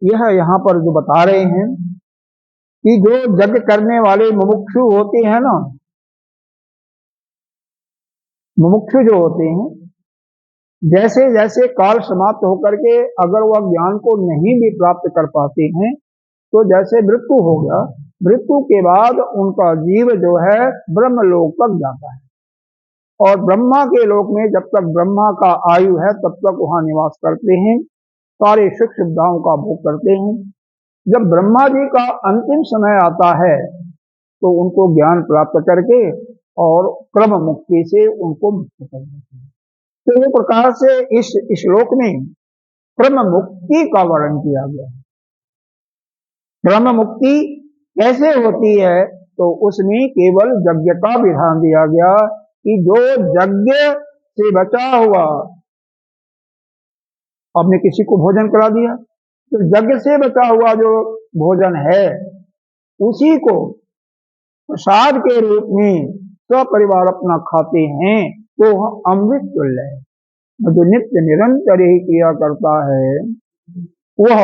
यह यहाँ पर जो बता रहे हैं कि जो यज्ञ करने वाले मुमुक्षु होते हैं ना, मुमुक्षु जो होते हैं, जैसे जैसे काल समाप्त होकर के अगर वह ज्ञान को नहीं भी प्राप्त कर पाते हैं, तो जैसे मृत्यु हो गया, मृत्यु के बाद उनका जीव जो है ब्रह्मलोक तक जाता है। और ब्रह्मा के लोक में जब तक ब्रह्मा का आयु है तब तक वहां निवास करते हैं, सारे सुख सुविधाओं का भोग करते हैं। जब ब्रह्मा जी का अंतिम समय आता है तो उनको ज्ञान प्राप्त करके और क्रम मुक्ति से उनको मुक्त कर देते हैं। तो इस प्रकार से इस श्लोक में क्रम मुक्ति का वर्णन किया गया है। क्रम मुक्ति कैसे होती है, तो उसमें केवल यज्ञ का विधान दिया गया कि जो यज्ञ से बचा हुआ, आपने किसी को भोजन करा दिया, तो यज्ञ से बचा हुआ जो भोजन है उसी को प्रसाद के रूप में सपरिवार अपना खाते हैं, तो वह अमृत तुल्य है। जो नित्य निरंतर ही किया करता है वह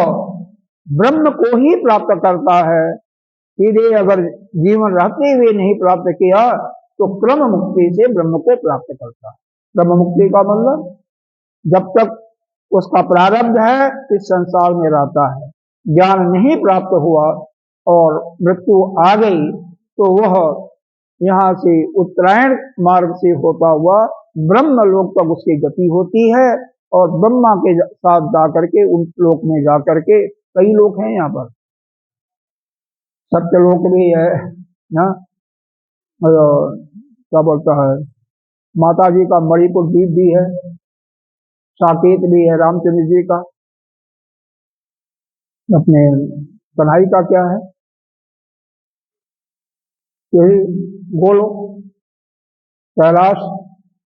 ब्रह्म को ही प्राप्त करता है। सीधे अगर जीवन रहते हुए नहीं प्राप्त किया तो क्रम मुक्ति से ब्रह्म को प्राप्त करता है। ब्रह्म मुक्ति का मतलब जब तक उसका प्रारब्ध है इस संसार में रहता है, ज्ञान नहीं प्राप्त हुआ और मृत्यु आ गई, तो वह यहाँ से उत्तरायण मार्ग से होता हुआ ब्रह्म लोक तक उसकी गति होती है। और ब्रह्मा के साथ जाकर के उन लोक में जाकर के, कई लोग हैं यहाँ पर, सत्यलोक भी है ना, क्या बोलता है, माता जी का मणिपुर द्वीप भी है, साकेत भी है रामचंद्र जी का, अपने कन्हई का क्या है, यही गोलो कैलाश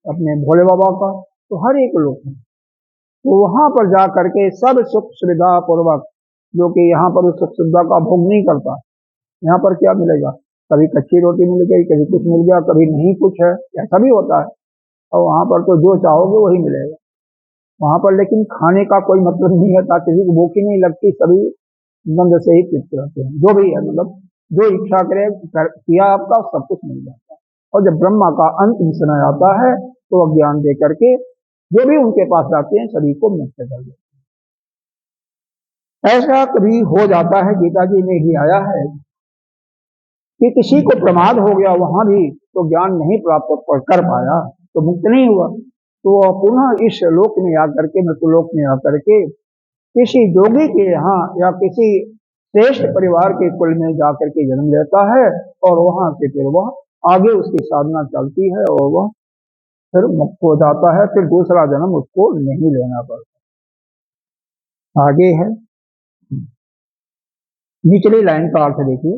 अपने भोले बाबा का, तो हर एक लोक है। तो वहां पर जा करके सब सुख सुविधा पूर्वक, जो कि यहाँ पर उस सुख सुविधा का भोग नहीं करता, यहाँ पर क्या मिलेगा, कभी कच्ची रोटी मिल गई, कभी कुछ मिल गया, कभी नहीं कुछ है, ऐसा भी होता है। और वहां पर तो जो चाहोगे वही मिलेगा वहां पर, लेकिन खाने का कोई मतलब नहीं है, ताकि किसी को भूख ही नहीं लगती, सभी गंध से ही तृप्त रहते हैं। जो भी है, मतलब जो इच्छा करे किया आपका सब कुछ मिल जाता है। और जब ब्रह्मा का अंतिम समय आता है तो वह ज्ञान दे करके जो भी उनके पास जाते हैं सभी को मुक्त कर देते हैं। ऐसा कभी हो जाता है, गीता जी में ही आया है कि किसी को प्रमाद हो गया, वहां भी तो ज्ञान नहीं प्राप्त कर पाया, तो मुक्त नहीं हुआ, तो वह पुनः इस लोक में आकर के, मृत्युलोक में आकर के किसी योगी के यहाँ या किसी श्रेष्ठ परिवार के कुल में जाकर के जन्म लेता है और वहां से फिर वह आगे उसकी साधना चलती है और वह फिर मुक्त हो जाता है। फिर दूसरा जन्म उसको नहीं लेना पड़ता। आगे है, निचली लाइन का अर्थ देखिए,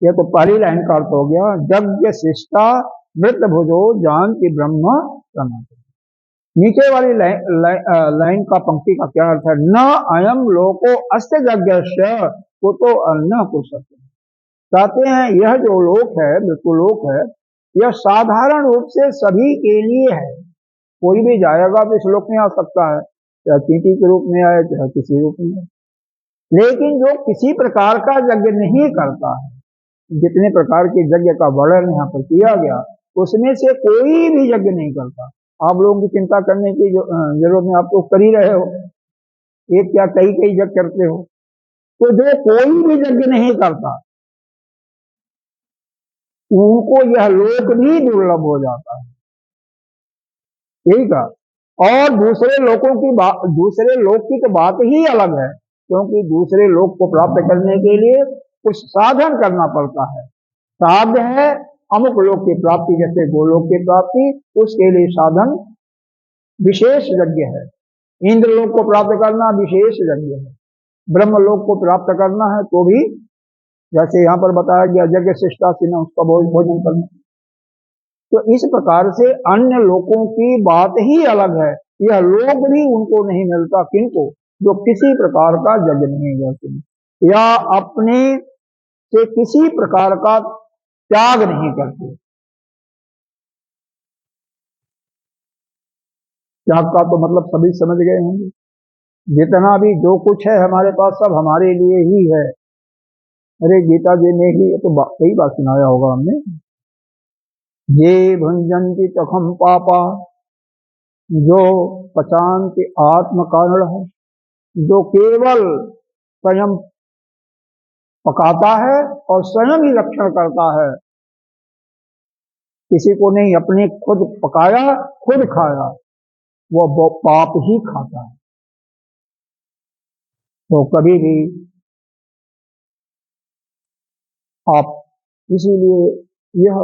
यह तो पहली लाइन का अर्थ हो गया, यज्ञ शिष्टा मृत भुजो जानति ब्रह्म सनातन। नीचे वाली लाइन का पंक्ति का क्या अर्थ है, न अयम लोको अस्य यज्ञस्य कुतो अन्न कुशते। कहते हैं यह जो लोक है, मृत्युलोक है, यह साधारण रूप से सभी के लिए है। कोई भी जाएगा तो इस लोक में आ सकता है, चाहे चींटी के रूप में आए चाहे किसी रूप में। लेकिन जो किसी प्रकार का यज्ञ नहीं करता है, जितने प्रकार के यज्ञ का वर्णन यहाँ पर किया गया, उसमें से कोई भी यज्ञ नहीं करता। आप लोगों की चिंता करने की जरूरत नहीं, आप तो कर ही रहे हो, एक क्या कई कई यज्ञ करते हो। तो जो कोई भी यज्ञ नहीं करता उनको यह लोक भी दुर्लभ हो जाता है, ठीक है। और दूसरे लोकों की बात, दूसरे लोक की तो बात ही अलग है, क्योंकि दूसरे लोक को प्राप्त करने के लिए कुछ साधन करना पड़ता है। साध्य है अमुक लोक की प्राप्ति, जैसे गोलोक की प्राप्ति, उसके लिए साधन विशेष यज्ञ है। इंद्र लोक को प्राप्त करना विशेष यज्ञ है। ब्रह्म लोक को प्राप्त करना है तो भी जैसे यहाँ पर बताया गया यज्ञ शिष्टा से न उसका भोजन करना। तो इस प्रकार से अन्य लोकों की बात ही अलग है, यह लोक भी उनको नहीं मिलता, किनको, जो किसी प्रकार का यज्ञ नहीं करते या अपने से किसी प्रकार का त्याग नहीं करते। त्याग का तो मतलब सभी समझ गए होंगे, जितना भी जो कुछ है हमारे पास सब हमारे लिए ही है। अरे गीता जी में ही तो कई बार सुनाया होगा हमने, ये भुंजंती तखम पापा, जो पचांति आत्म कारण है, जो केवल स्वयं पकाता है और स्वयं ही रक्षण करता है, किसी को नहीं, अपने खुद पकाया खुद खाया, वो पाप ही खाता है। तो कभी भी आप, इसीलिए यह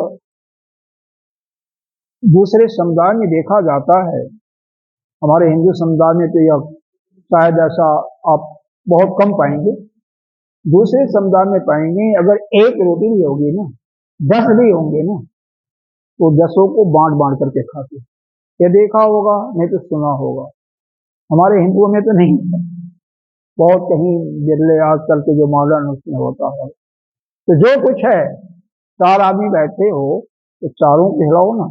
दूसरे समुदाय में देखा जाता है, हमारे हिंदू समुदाय में तो यह शायद ऐसा आप बहुत कम पाएंगे, दूसरे समुदाय में पाएंगे अगर एक रोटी भी होगी ना, 10 भी होंगे ना, तो 10 को बांट बांट करके खाते। ये देखा होगा, नहीं तो सुना होगा। हमारे हिंदुओं में तो नहीं है, बहुत कहीं बिरले आजकल के जो मॉडर्न उसमें होता है। तो जो कुछ है, 4 आदमी बैठे हो तो चारों को खिलाओ ना।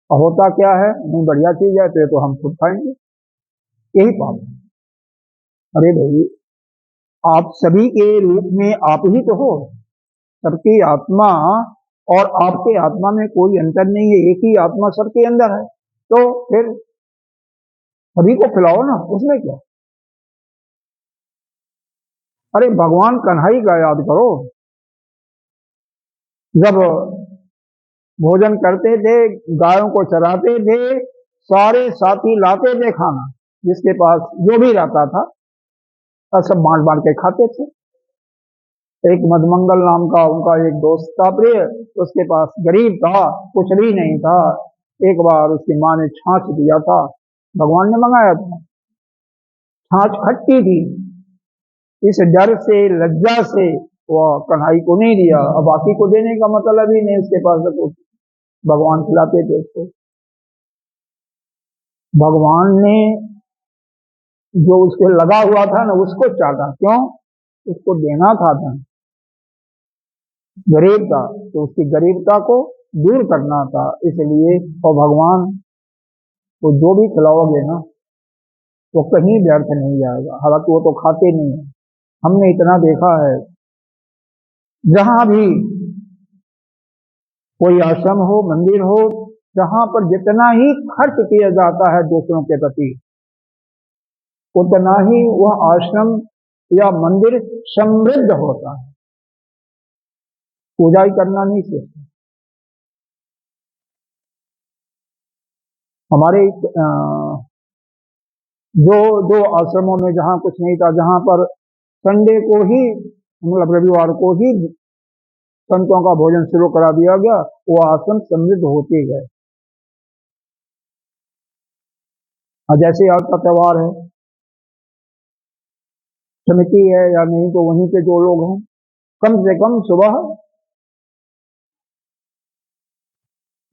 और होता क्या है, नहीं बढ़िया चीज है तो हम खुद खाएंगे, यही पाप है। अरे भाई, आप सभी के रूप में आप ही तो हो, सबकी आत्मा और आपके आत्मा में कोई अंतर नहीं है, एक ही आत्मा सबके अंदर है। तो फिर सभी को खिलाओ ना, उसमें क्या। अरे भगवान कन्हई का याद करो, जब भोजन करते थे, गायों को चराते थे, सारे साथी लाते थे खाना, जिसके पास जो भी रहता था और सब बांट बांट के खाते थे। एक मधमंगल नाम का उनका एक दोस्त था प्रिय, उसके पास गरीब था, कुछ भी नहीं था। एक बार उसकी माँ ने छाछ दिया था, भगवान ने मंगाया था, छाछ खट्टी थी, इस डर से लज्जा से वह कन्हई को नहीं दिया, और बाकी को देने का मतलब ही नहीं, उसके पास तो भगवान खिलाते थे उसको। भगवान ने जो उसके लगा हुआ था ना उसको चाटा, क्यों, उसको देना था धन, गरीब था तो उसकी गरीबता को दूर करना था, इसलिए। और भगवान को जो भी खिलाओगे ना वो कहीं व्यर्थ नहीं जाएगा, हालांकि वो तो खाते नहीं है। हमने इतना देखा है, जहां भी कोई आश्रम हो, मंदिर हो, जहां पर जितना ही खर्च किया जाता है दूसरों के प्रति, उतना ही वह आश्रम या मंदिर समृद्ध होता है। पूजा ही करना नहीं सीखते। हमारे जो दो आश्रमों में जहां कुछ नहीं था, जहां पर संडे को ही, मतलब रविवार को ही संतों का भोजन शुरू करा दिया गया, वो आश्रम समृद्ध होते गए। और जैसे आज का त्योहार है, समिति है या नहीं, तो वहीं के जो लोग हैं कम से कम सुबह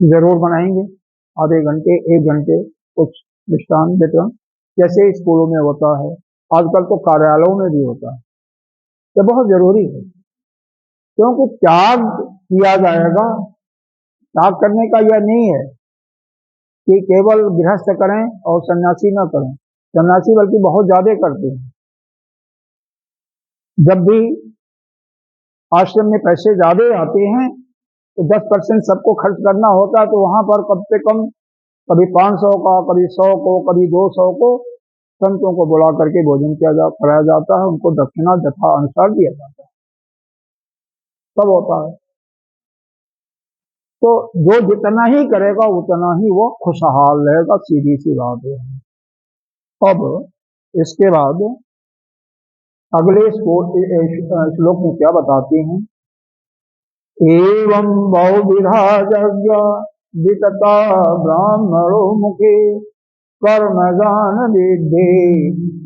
जरूर बनाएंगे, आधे घंटे 1 घंटे कुछ विश्राम विश्राम, जैसे स्कूलों में होता है, आजकल तो कार्यालयों में भी होता है। ये बहुत जरूरी है, क्योंकि त्याग किया जाएगा। त्याग करने का यह नहीं है कि केवल गृहस्थ करें और सन्यासी न करें, सन्यासी बल्कि बहुत ज्यादा करते हैं। जब भी आश्रम में पैसे ज्यादा आते हैं तो 10% सबको खर्च करना होता है, तो वहां पर कम से कम कभी 500 का, कभी 100 को, कभी 200 को संतों को बुला करके भोजन कराया जाता है, उनको दक्षिणा यथा अनुसार दिया जाता है, सब होता है। तो जो जितना ही करेगा उतना ही वो खुशहाल रहेगा, सीधी सी बात है। अब इसके बाद अगले श्लोक में क्या बताते हैं, एवं बहुविधा यज्ञ वितता ब्राह्मणो मुखे कर्म जान विद्धि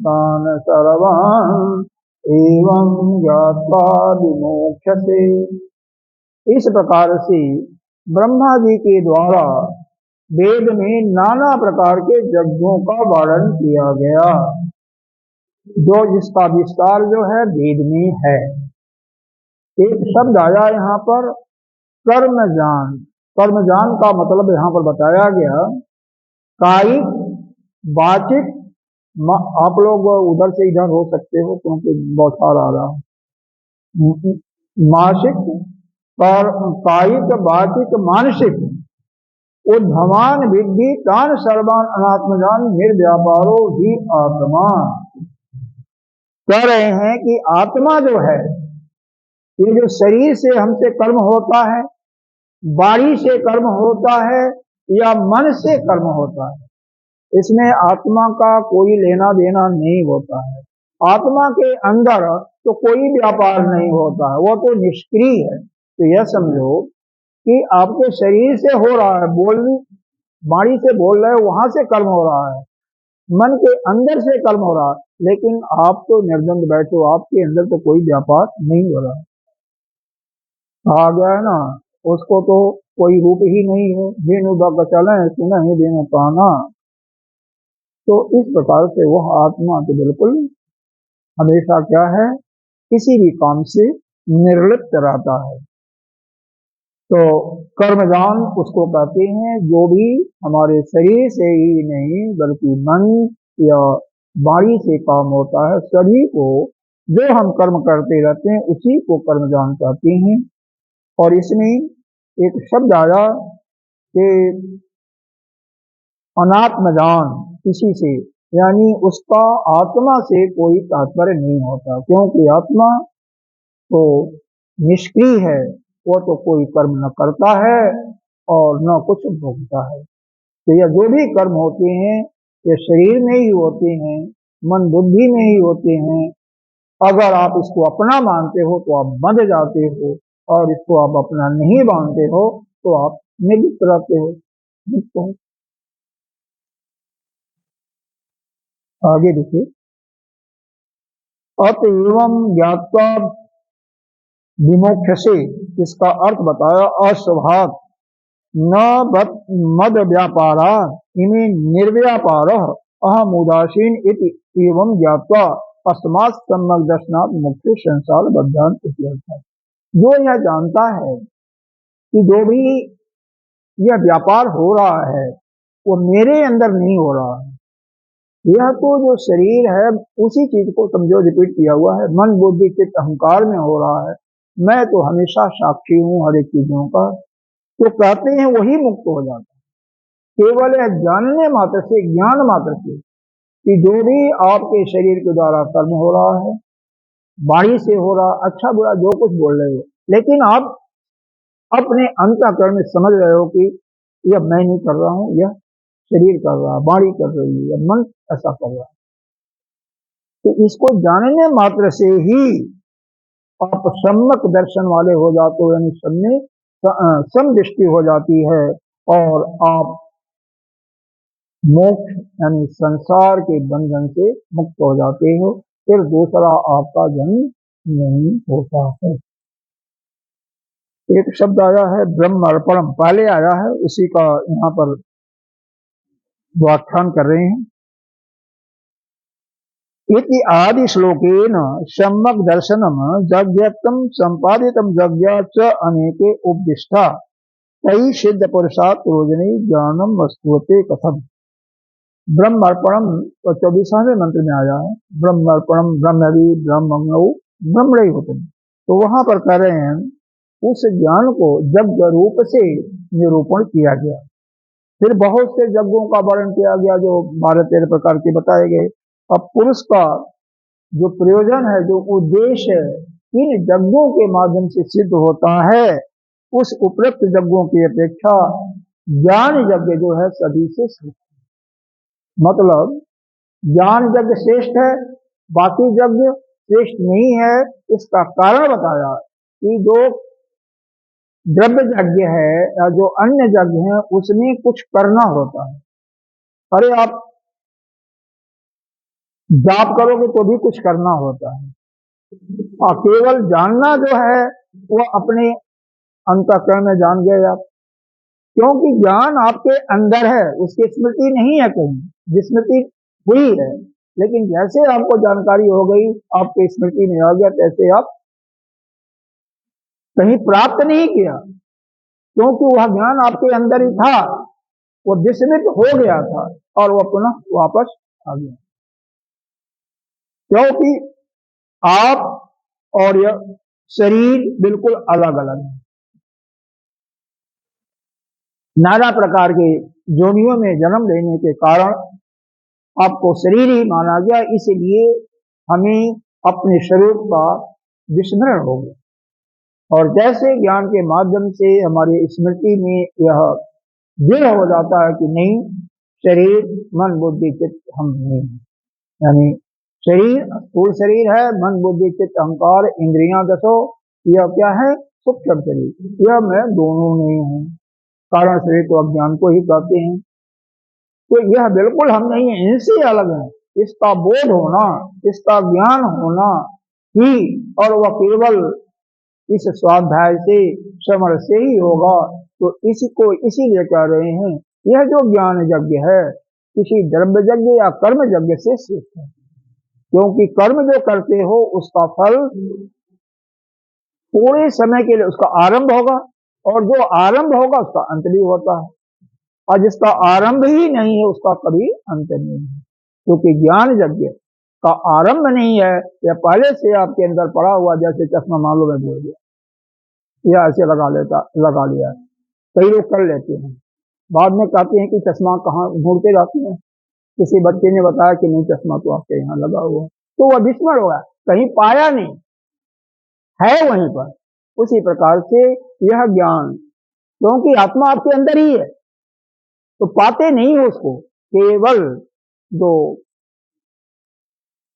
तान सर्वान् एवं ज्ञात्वा विमोक्ष्यसे। इस प्रकार से ब्रह्मा जी के द्वारा वेद में नाना प्रकार के यज्ञों का वर्णन किया गया, जो जिसका विस्तार जो है वेद में है। एक शब्द आया यहाँ पर कर्मजान। कर्मजान का मतलब यहाँ पर बताया गया कायिक, वाचिक, आप लोग उधर से इधर हो सकते हो क्योंकि बौछार आ रहा है, मासिक, कायिक, वाचिक, मानसिक उद्भवान विद्धि तान सर्वान अनात्मजान निर्व्यापारो ही आत्मा। कह रहे हैं कि आत्मा जो है, ये जो शरीर से हमसे कर्म होता है, वाणी से कर्म होता है या मन से कर्म होता है, इसमें आत्मा का कोई लेना देना नहीं होता है। आत्मा के अंदर तो कोई व्यापार नहीं होता है, वो तो निष्क्रिय है। तो यह समझो कि आपके शरीर से हो रहा है, वाणी से बोल रहे हो, वहां से कर्म हो रहा है, मन के अंदर से कर्म हो रहा है, लेकिन आप तो निर्द्वंद बैठे हो, आपके अंदर तो कोई व्यापार नहीं हो रहा। आ गया है ना, उसको तो कोई रूप ही नहीं है, धेनु चले सुना ही धेनु पाना। तो इस प्रकार से वह आत्मा तो बिल्कुल हमेशा क्या है, किसी भी काम से निर्लिप्त रहता है। तो कर्मजान उसको कहते हैं जो भी हमारे शरीर से ही नहीं बल्कि मन या वाणी से काम होता है, सभी को जो हम कर्म करते रहते हैं उसी को कर्मजान कहते हैं। और इसमें एक शब्द आया कि अनात्मजान, किसी से यानी उसका आत्मा से कोई तात्पर्य नहीं होता, क्योंकि आत्मा तो निष्क्रिय है, वो तो कोई कर्म न करता है और न कुछ भोगता है। तो यह जो भी कर्म होते हैं ये शरीर में ही होते हैं, मन बुद्धि में ही होते हैं। अगर आप इसको अपना मानते हो तो आप बंध जाते हो, और इसको आप अपना नहीं मानते हो तो आप निर्लिप्त रहते हो। तो आगे देखिए, अतएवं ज्ञात्वा विमोक्ष से, इसका अर्थ बताया अस्वभाव न मद व्यापारा इमे निर्व्यापार अहम उदासीन इति एवं ज्ञात्वा अस्मात् सम्यक दर्शनात् मुक्ति संसार बद्धान। जो यह जानता है कि जो भी यह व्यापार हो रहा है वो मेरे अंदर नहीं हो रहा है, यह तो जो शरीर है उसी चीज को समझो रिपीट किया हुआ है, मन बुद्धि चित्त अहंकार में हो रहा है, मैं तो हमेशा साक्षी हूं हर एक चीजों का। तो कहते हैं वही मुक्त हो जाता है केवल यह जानने मात्र से, ज्ञान मात्र से कि जो भी आपके शरीर के द्वारा कर्म हो रहा है, वाणी से हो रहा, अच्छा बुरा जो कुछ बोल रहे हो, लेकिन आप अपने अंतःकरण में समझ रहे हो कि यह मैं नहीं कर रहा हूं, यह शरीर कर रहा है, वाणी कर रही है, यह मन ऐसा कर रहा है। तो इसको जानने मात्र से ही आप सम्यक दर्शन वाले हो जाते हो, यानी समदृष्टि हो जाती है और आप मोक्ष यानी संसार के बंधन से मुक्त हो जाते हो, फिर दूसरा आपका जन्म नहीं होता है। एक शब्द आया है ब्रह्म अर्पणम, पहले आया है, उसी का यहाँ पर व्याख्यान कर रहे हैं। इति आदि श्लोकेन सम्यक दर्शनम यज्ञक्तम संपादितम यज्ञाच अनेके उपदिष्टा तई सिद्ध पुरुषात् रोजनी ज्ञानम वस्तुते कथम। ब्रह्म अर्पणम तो 24वें मंत्र में आया है, ब्रह्म अर्पणम ब्रह्मवि ब्रह्मणो ब्रह्मणे होते। तो वहां पर कह रहे हैं उस ज्ञान को यज्ञ रूप से निरूपण किया गया। फिर बहुत से यज्ञों का वर्णन किया गया जो 12-13 प्रकार के बताए गए। अब पुरुष का जो प्रयोजन है, जो उद्देश्य इन यज्ञों के माध्यम से सिद्ध होता है, उस उपरोक्त यज्ञों की अपेक्षा ज्ञान यज्ञ जो है सभी से श्रेष्ठ। मतलब ज्ञान यज्ञ श्रेष्ठ है, बाकी यज्ञ श्रेष्ठ नहीं है। इसका कारण बताया कि जो द्रव्य यज्ञ है या जो अन्य यज्ञ है उसमें कुछ करना होता है। अरे आप जाप करोगे तो भी कुछ करना होता है, और केवल जानना जो है वो अपने अंतःकरण में जान गए आप, क्योंकि ज्ञान आपके अंदर है, उसकी स्मृति नहीं है कहीं, विस्मृति हुई है। लेकिन जैसे आपको जानकारी हो गई, आपकी स्मृति में आ गया, तैसे आप कहीं प्राप्त नहीं किया, क्योंकि वह ज्ञान आपके अंदर ही था, वो विस्मृत हो गया था और वह पुनः वापस आ गया। क्योंकि आप और यह शरीर बिल्कुल अलग अलग है। नाना प्रकार के योनियों में जन्म लेने के कारण आपको शरीर ही माना गया, इसलिए हमें अपने स्वरूप का विस्मरण हो गया। और जैसे ज्ञान के माध्यम से हमारी स्मृति में यह दृढ़ हो जाता है कि नहीं, शरीर मन बुद्धि चित्त हम नहीं है, यानी शरीर स्थूल शरीर है, मन बुद्धि चित्त अहंकार इंद्रियां दसो, यह क्या है, सूक्ष्म शरीर, यह मैं दोनों नहीं हूँ। कारण शरीर तो अज्ञान को ही कहते हैं। तो यह बिल्कुल हम नहीं है, इनसे अलग है। इसका बोध होना, इसका ज्ञान होना ही, और वह केवल इस स्वाध्याय से श्रवण से ही होगा। तो इसको इसीलिए कह रहे हैं यह जो ज्ञान यज्ञ है किसी द्रव्य यज्ञ या कर्म यज्ञ से श्रेष्ठ है, क्योंकि कर्म जो करते हो उसका फल थोड़े समय के लिए उसका आरंभ होगा, और जो आरंभ होगा उसका अंत भी होता है, और जिसका आरंभ ही नहीं है उसका कभी अंत नहीं है। क्योंकि ज्ञान यज्ञ का आरंभ नहीं है, या पहले से आपके अंदर पड़ा हुआ, जैसे चश्मा मान लो मैं भूल गया या ऐसे लगा लिया। कई लोग कर लेते हैं, बाद में कहते हैं कि चश्मा कहाँ ढूंढते जाते हैं, किसी बच्चे ने बताया कि नहीं चश्मा तो आपके यहाँ लगा हुआ, तो वह विस्मरण होगा, कहीं पाया नहीं है वहीं पर। उसी प्रकार से यह ज्ञान, क्योंकि आत्मा आपके अंदर ही है, तो पाते नहीं हो उसको, केवल जो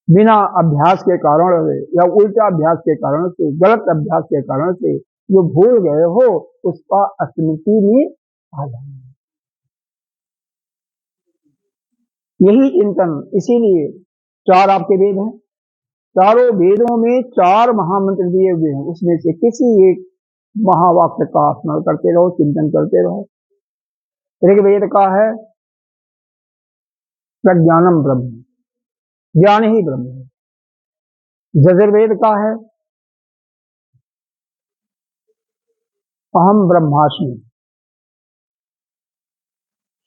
बिना अभ्यास के कारण या उल्टा अभ्यास के कारण से, गलत अभ्यास के कारण से जो भूल गए हो उसका स्मृति में आ जाए, यही चिंतन। इसीलिए 4 आपके वेद हैं, चारों वेदों में 4 महामंत्र दिए हुए हैं, उसमें से किसी एक महावाक्य का स्मरण करते रहो, चिंतन करते रहो। ऋग्वेद का है प्रज्ञानम ब्रह्म, ज्ञान ही ब्रह्म है। यजुर्वेद का है अहम ब्रह्मास्मि।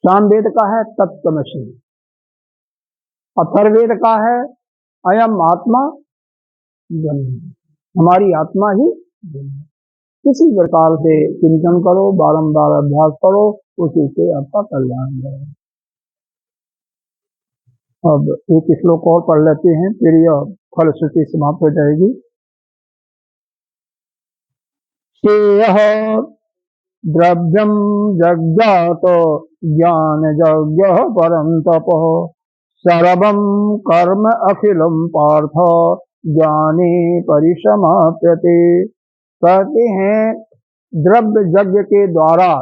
सामवेद का है तत्त्वमसि। अथर्ववेद का है अयम आत्मा ब्रह्म, हमारी आत्मा ही ब्रह्म। किसी प्रकार से चिंतन करो, बारंबार अभ्यास करो, उसी से आपका कल्याण है। अब एक श्लोक और पढ़ लेते हैं, फिर यह फलश्रुति समाप्त हो जाएगी। श्रेयः द्रव्यम जज्ञात ज्ञान यज्ञ परम तपः सर्वं कर्म अखिलम पार्थ ज्ञाने परिसमाप्यते। कहते हैं द्रव्य यज्ञ के द्वारा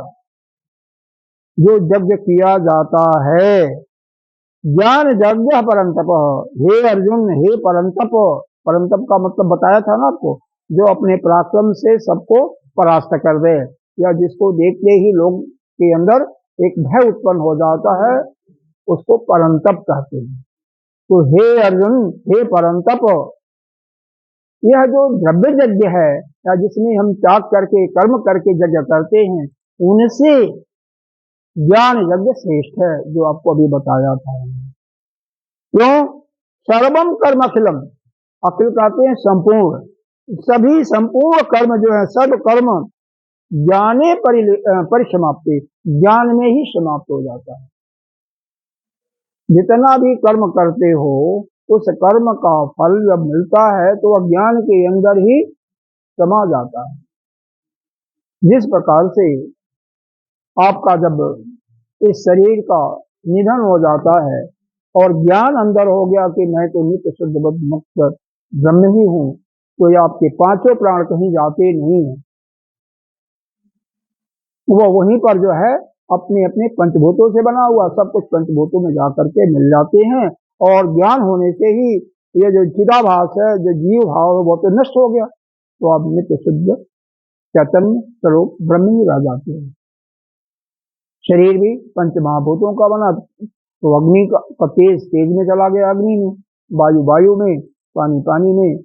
जो यज्ञ किया जाता है, ज्ञान यज्ञ परम तप, हे अर्जुन हे परम तप, परम तप का मतलब बताया था ना आपको, जो अपने पराक्रम से सबको परास्त कर दे, या जिसको देखते ही लोग के अंदर एक भय उत्पन्न हो जाता है, उसको परंतप कहते हैं। तो हे अर्जुन, हे परंतप, यह जो द्रव्य यज्ञ है या जिसमें हम त्याग करके कर्म करके यज्ञ करते हैं, उनसे ज्ञान यज्ञ श्रेष्ठ है, जो आपको अभी बताया था। क्यों? सर्वम कर्म अखिलम, अखिल कहते हैं संपूर्ण, सभी संपूर्ण कर्म जो है, सब कर्म ज्ञाने परिसमाप्ति, ज्ञान में ही समाप्त हो जाता है। जितना भी कर्म करते हो, उस कर्म का फल जब मिलता है तो वह ज्ञान के अंदर ही समा जाता है। जिस प्रकार से आपका जब इस शरीर का निधन हो जाता है और ज्ञान अंदर हो गया कि मैं तो नित्य शुद्ध बुद्ध मुक्त ब्रह्म ही हूं, तो ये आपके पांचों प्राण कहीं जाते नहीं है, वो वहीं पर जो है अपने अपने पंचभूतों से बना हुआ सब कुछ पंचभूतों में जाकर के मिल जाते हैं। और ज्ञान होने से ही ये जो चिदाभास है, जो जीव भाव है, वो तो नष्ट हो गया, तो आप नित्य शुद्ध चैतन्य स्वरूप ब्रह्म ही रह जाते हैं। शरीर भी पंच महाभूतों का बना, तो अग्नि का तेज तेज में चला गया, अग्नि में, वायु वायु में, पानी पानी में,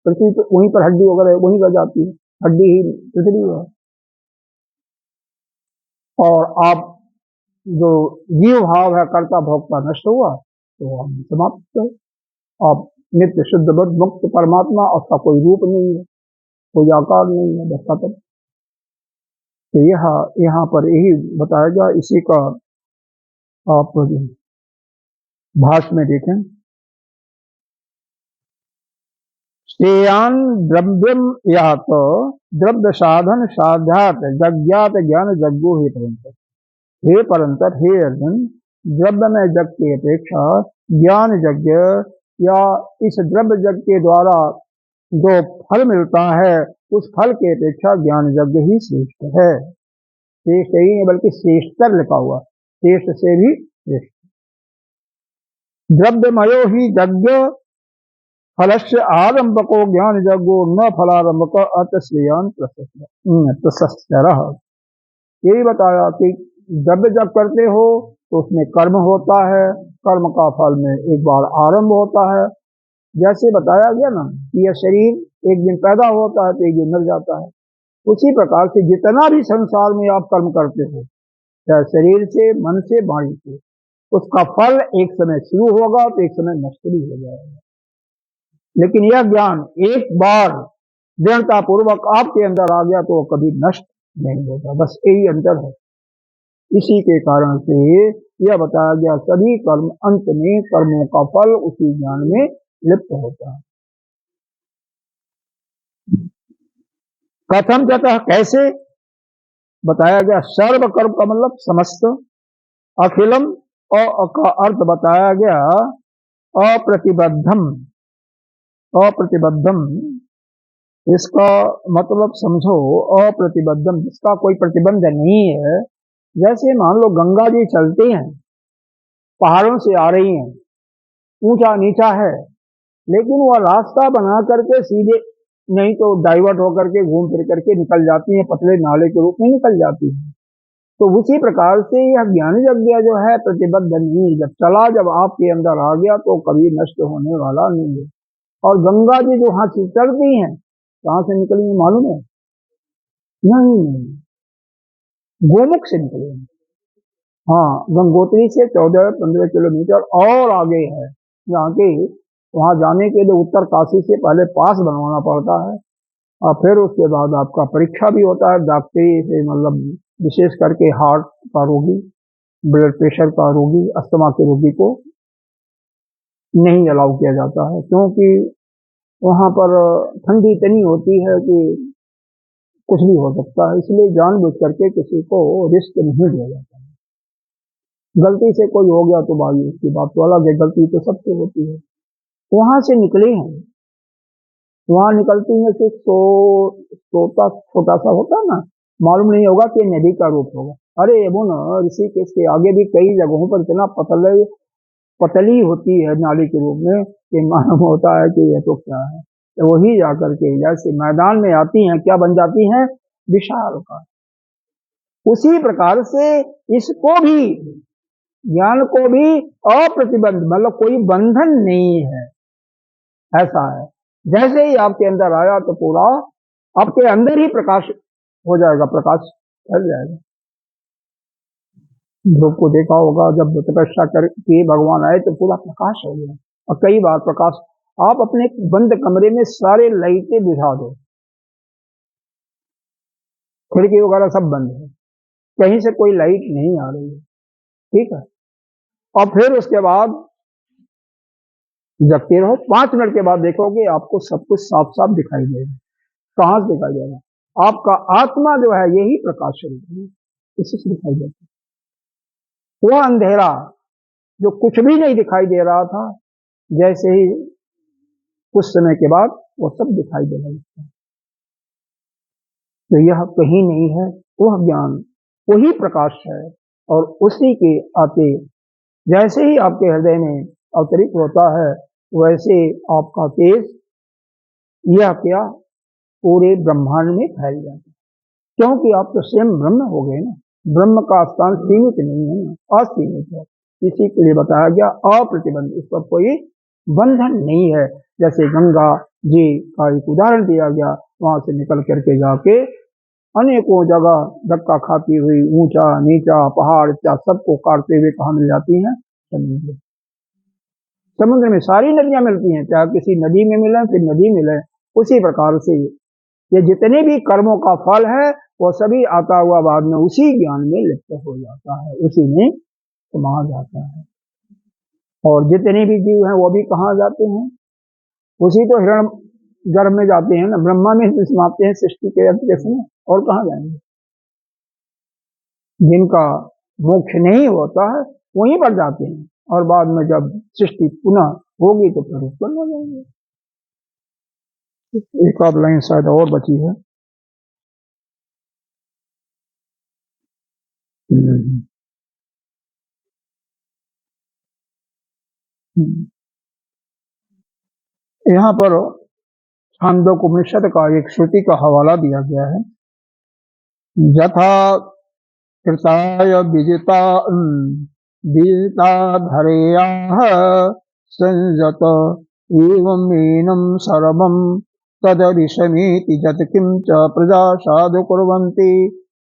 पृथ्वी पर वहीं पर हड्डी वगैरह वहीं रह जाती है, हड्डी ही पृथ्वी है। और आप जो जीव भाव है, कर्ता भोक्ता नष्ट हुआ, तो आप समाप्त है। आप नित्य शुद्ध बुद्ध मुक्त परमात्मा, उसका कोई रूप नहीं है, कोई आकार नहीं है, बस खत्म। तो यहाँ पर यही बताया गया, इसी का आप भाष्य में देखें। श्रेयान द्रव्यम यात द्रव्य साधन साध्यात यज्ञात ज्ञान यज्ञो हे परंतर, हे परंतर, हे अर्जुन, द्रव्य में यज्ञ की अपेक्षा ज्ञान यज्ञ या इस द्रव्य यज्ञ के द्वारा जो फल मिलता है, उस फल की अपेक्षा ज्ञान यज्ञ ही श्रेष्ठ है। श्रेष्ठ ही नहीं बल्कि श्रेष्ठतर लिखा हुआ, श्रेष्ठ से भी श्रेष्ठ। द्रव्यमयो ही यज्ञ फलस्य आरंभको ज्ञान यज्ञो न फलारंभक अतश्रेयान प्रशस्तर। यही बताया कि द्रव्य जब करते हो तो उसमें कर्म होता है, कर्म का फल में एक बार आरंभ होता है। जैसे बताया गया ना कि यह शरीर एक दिन पैदा होता है तो एक दिन मर जाता है, उसी प्रकार से जितना भी संसार में आप कर्म करते हो, चाहे शरीर से, मन से, वाणी से, उसका फल एक समय शुरू होगा तो एक समय नष्ट भी हो जाएगा। लेकिन यह ज्ञान एक बार दृढ़ता पूर्वक आपके अंदर आ गया तो वो कभी नष्ट नहीं होता, बस यही अंतर है। इसी के कारण से यह बताया गया सभी कर्म अंत में कर्मों का फल उसी ज्ञान में लिप्त होता है। कथम जाता, कैसे बताया गया, सर्व कर्म का मतलब समस्त, अखिलम और का अर्थ बताया गया अप्रतिबद्धम। अप्रतिबद्धम इसका मतलब समझो, अप्रतिबद्धम जिसका कोई प्रतिबंध नहीं है। जैसे मान लो गंगा जी चलती हैं, पहाड़ों से आ रही हैं, ऊंचा नीचा है, लेकिन वह रास्ता बना करके सीधे नहीं तो डाइवर्ट होकर के घूम फिर करके निकल जाती हैं, पतले नाले के रूप में निकल जाती हैं। तो उसी प्रकार से यह ज्ञान यज्ञ जो है प्रतिबद्ध नहीं, जब चला, जब आपके अंदर आ गया तो कभी नष्ट होने वाला नहीं है। और गंगा जी जो हाथ से चलती हैं, कहां से निकली मालूम है? नहीं, गोमुख से निकली। हाँ, गंगोत्री से 14-15 किलोमीटर और आगे है, जहाँ के वहां जाने के लिए उत्तर काशी से पहले पास बनवाना पड़ता है, और फिर उसके बाद आपका परीक्षा भी होता है डॉक्टरी से, मतलब विशेष करके हार्ट का रोगी, ब्लड प्रेशर का रोगी, अस्थमा के रोगी को नहीं अलाउ किया जाता है, क्योंकि वहां पर ठंडी इतनी होती है कि कुछ भी हो सकता है। इसलिए जानबूझ करके किसी को रिस्क नहीं दिया जाता है। गलती से कोई हो गया तो भाई उसकी बात तो अलग है, गलती तो सबसे होती है। वहां से निकले हैं, वहां निकलती है सिर्फ सोता छोटा सा होता है ना, मालूम नहीं होगा कि नदी का रूप होगा। अरे यमुना ऋषिकेश के आगे भी कई जगहों पर इतना पतली होती है नाली के रूप में कि मालूम होता है कि यह तो क्या है। तो वही जाकर के जैसे मैदान में आती हैं, क्या बन जाती हैं? विशाल का। उसी प्रकार से इसको भी, ज्ञान को भी अप्रतिबंध, मतलब कोई बंधन नहीं है, ऐसा है। जैसे ही आपके अंदर आया तो पूरा आपके अंदर ही प्रकाश हो जाएगा, प्रकाश फैल जाएगा। ध्रुव को देखा होगा, जब तपस्या करके भगवान आए तो पूरा प्रकाश हो गया। और कई बार प्रकाश, आप अपने बंद कमरे में सारे लाइटें बुझा दो, खिड़की वगैरह सब बंद है, कहीं से कोई लाइट नहीं आ रही है, ठीक है। और फिर उसके बाद जगते रहो, 5 मिनट के बाद देखोगे आपको सब कुछ साफ साफ दिखाई देगा। कहां से दिखाई देगा? आपका आत्मा जो है यही प्रकाश है, इसी से दिखाई देता है। वह अंधेरा जो कुछ भी नहीं दिखाई दे रहा था, जैसे ही कुछ समय के बाद वो सब दिखाई देने लगता है। तो यह कहीं नहीं है, वह ज्ञान वही प्रकाश है। और उसी के आते जैसे ही आपके हृदय में अवतरित होता है, वैसे आपका तेज यह क्या पूरे ब्रह्मांड में फैल जाता है। क्योंकि आप तो स्वयं ब्रह्म हो गए ना, ब्रह्म का स्थान सीमित नहीं है ना, असीमित है। इसी के लिए बताया गया अप्रतिबंध, इस पर कोई बंधन नहीं है। जैसे गंगा जी का एक उदाहरण दिया गया, वहां से निकल करके जाके अनेकों जगह धक्का खाती हुई ऊंचा नीचा पहाड़ सबको काटते हुए कहा मिल जाती हैं? समुद्र। समुद्र में सारी नदियां मिलती हैं, चाहे किसी नदी में मिले फिर नदी मिले। उसी प्रकार से ये जितने भी कर्मों का फल है वो सभी आता हुआ बाद में उसी ज्ञान में लिप्त हो जाता है, उसी में समा जाता है। और जितने भी जीव हैं वो भी कहाँ जाते हैं? उसी तो हिरण गर्भ में जाते हैं ना, ब्रह्मा में समाप्त हैं सृष्टि के अंत के समय, और कहाँ जाएंगे? जिनका मोक्ष नहीं होता है वहीं पर जाते हैं, और बाद में जब सृष्टि पुनः होगी तो फिर उत्पन्न हो जाएंगे। एक आध लाइन शायद और बची है। यहाँ पर छांदोग्योपनिषद का एक श्रुति का हवाला दिया गया है। यथा कृताय विजिता धरेयाः संयत एवमेनं सर्वं तदरिषमेति यत् किं च प्रजा साधु कुर्वन्ति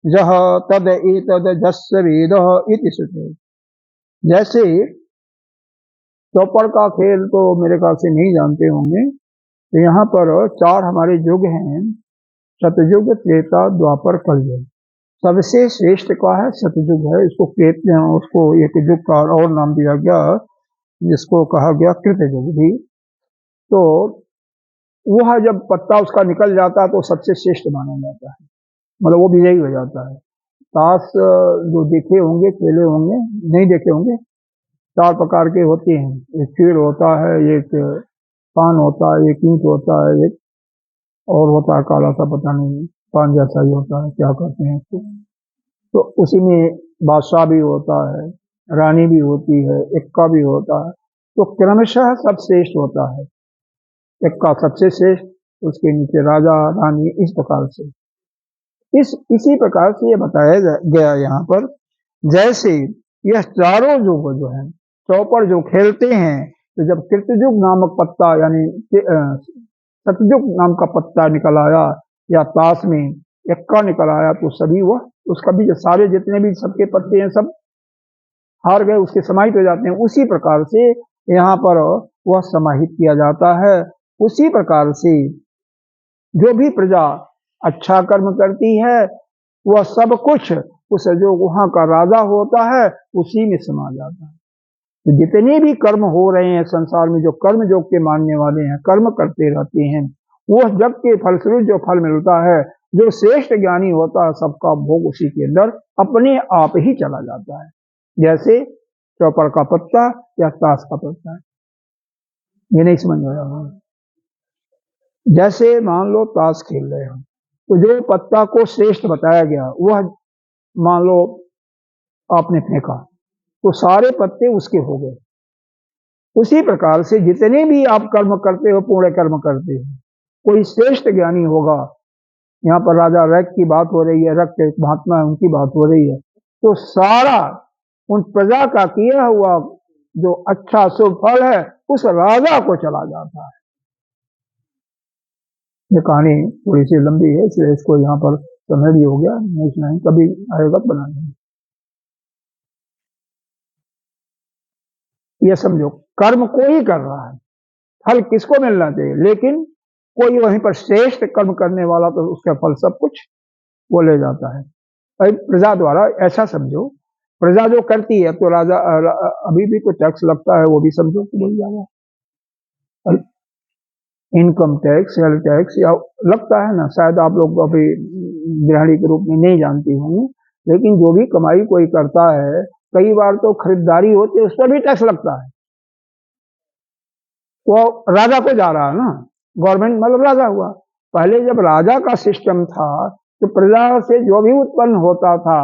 यः तद एतद् यस्य वेदः इति श्रुते। जैसे चौपड़ का खेल तो मेरे ख्याल से नहीं जानते होंगे, तो यहाँ पर 4 हमारे युग हैं, सतयुग त्रेता द्वापर कलयुग। सबसे श्रेष्ठ का है सतयुग है, इसको कहते हैं, उसको एक युग का और नाम दिया गया जिसको कहा गया कृतयुग भी। तो वह जब पत्ता उसका निकल जाता है तो सबसे श्रेष्ठ माना जाता है, मतलब वो विजयी हो जाता है। ताश जो देखे होंगे खेले होंगे, नहीं देखे होंगे, 4 प्रकार के होते हैं, एक चीड़ होता है, एक पान होता है, एक ईंट होता है, एक और होता है काला सा, पता नहीं पान जैसा ही होता है, क्या कहते हैं इसको। तो उसी में बादशाह भी होता है, रानी भी होती है, इक्का भी होता है। तो क्रमशः सब श्रेष्ठ होता है, इक्का सबसे श्रेष्ठ, उसके नीचे राजा रानी, इस प्रकार से इसी प्रकार से ये बताया गया यहाँ पर। जैसे यह चारों युग जो है चौपड़ जो खेलते हैं, तो जब कृतयुग नामक पत्ता यानी सतयुग नाम का पत्ता निकल आया या ताश में इक्का निकल आया, तो सभी वह उसका भी सारे जितने भी सबके पत्ते हैं सब हार गए, उसके समाहित हो जाते हैं। उसी प्रकार से यहाँ पर वह समाहित किया जाता है। उसी प्रकार से जो भी प्रजा अच्छा कर्म करती है वह सब कुछ उस जो वहां का राजा होता है उसी में समा जाता है। तो जितने भी कर्म हो रहे हैं संसार में, जो कर्म योग के मानने वाले हैं, कर्म करते रहते हैं, वह जग के फलस्वरूप जो फल मिलता है, जो श्रेष्ठ ज्ञानी होता है, सबका भोग उसी के अंदर अपने आप ही चला जाता है। जैसे चौपड़ का पत्ता या ताश का पत्ता, ये नहीं समझ में आया। जैसे मान लो ताश खेल रहे हो, तो जो पत्ता को श्रेष्ठ बताया गया वह मान लो आपने फेंका, तो सारे पत्ते उसके हो गए। उसी प्रकार से जितने भी आप कर्म करते हो, पुण्य कर्म करते हो, कोई श्रेष्ठ ज्ञानी होगा यहाँ पर राजा रैक की बात हो रही है, रैक के महात्मा है उनकी बात हो रही है, तो सारा उन प्रजा का किया हुआ जो अच्छा शुभ फल है उस राजा को चला जाता है। ये कहानी थोड़ी सी लंबी है, इसलिए इसको यहाँ पर समय भी हो गया, नेक्स्ट टाइम कभी आएगा बनाएंगे। ये समझो कर्म कोई कर रहा है, फल किसको मिलना चाहिए, लेकिन कोई वहीं पर श्रेष्ठ कर्म करने वाला तो उसका फल सब कुछ वो ले जाता है। प्रजा द्वारा ऐसा समझो, प्रजा जो करती है तो राजा अभी भी तो टैक्स लगता है, वो भी समझो कि बोल जाएगा, इनकम टैक्स, सेल टैक्स या लगता है ना, शायद आप लोग अभी गृहिणी के रूप में नहीं जानती होंगी, लेकिन जो भी कमाई कोई करता है, कई बार तो खरीदारी होती है उस पर भी टैक्स लगता है, वो राजा को जा रहा है ना, गवर्नमेंट मतलब राजा हुआ। पहले जब राजा का सिस्टम था तो प्रजा से जो भी उत्पन्न होता था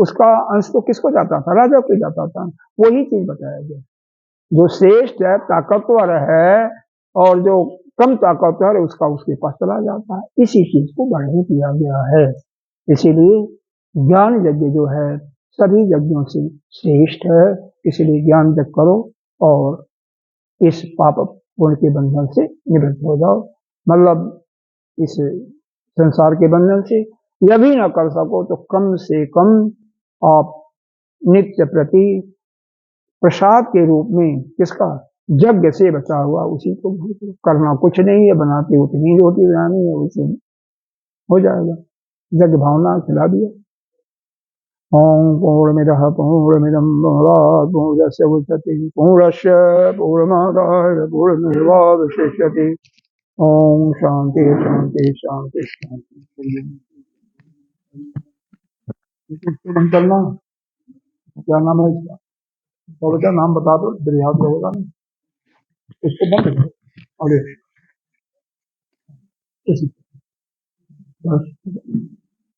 उसका अंश तो किसको जाता था, राजा को जाता था। वही चीज बताया गया, जो श्रेष्ठ है, ताकतवर है, और जो कम ताकतवर है उसका उसके पास चला जाता है। इसी चीज को वर्णन किया गया है। इसीलिए ज्ञान यज्ञ जो है सभी यज्ञों से श्रेष्ठ है, इसलिए ज्ञान यज्ञ करो और इस पाप पुण्य के बंधन से निवृत्त हो जाओ। मतलब इस संसार के बंधन से यह भी न कर सको तो कम से कम आप नित्य प्रति प्रसाद के रूप में किसका, यज्ञ से बचा हुआ उसी को करना, कुछ नहीं है, बनाती उतनी रोटी बनानी है, उसी में हो जाएगा। यज्ञ भावना खिला दिया। ओम पूर्णमिदः पूर्णमिदं पूर्णात् पूर्णस्य मुच्यते पूर्णस्य पूर्णमादाय पूर्णमेवावशिष्यते। ओम शांति शांति शांति शांति। इसको बंद करना, क्या नाम है इसका, तो बेटा नाम बता दो, फिर याद रहेगा ना। इसको बंद करो और बस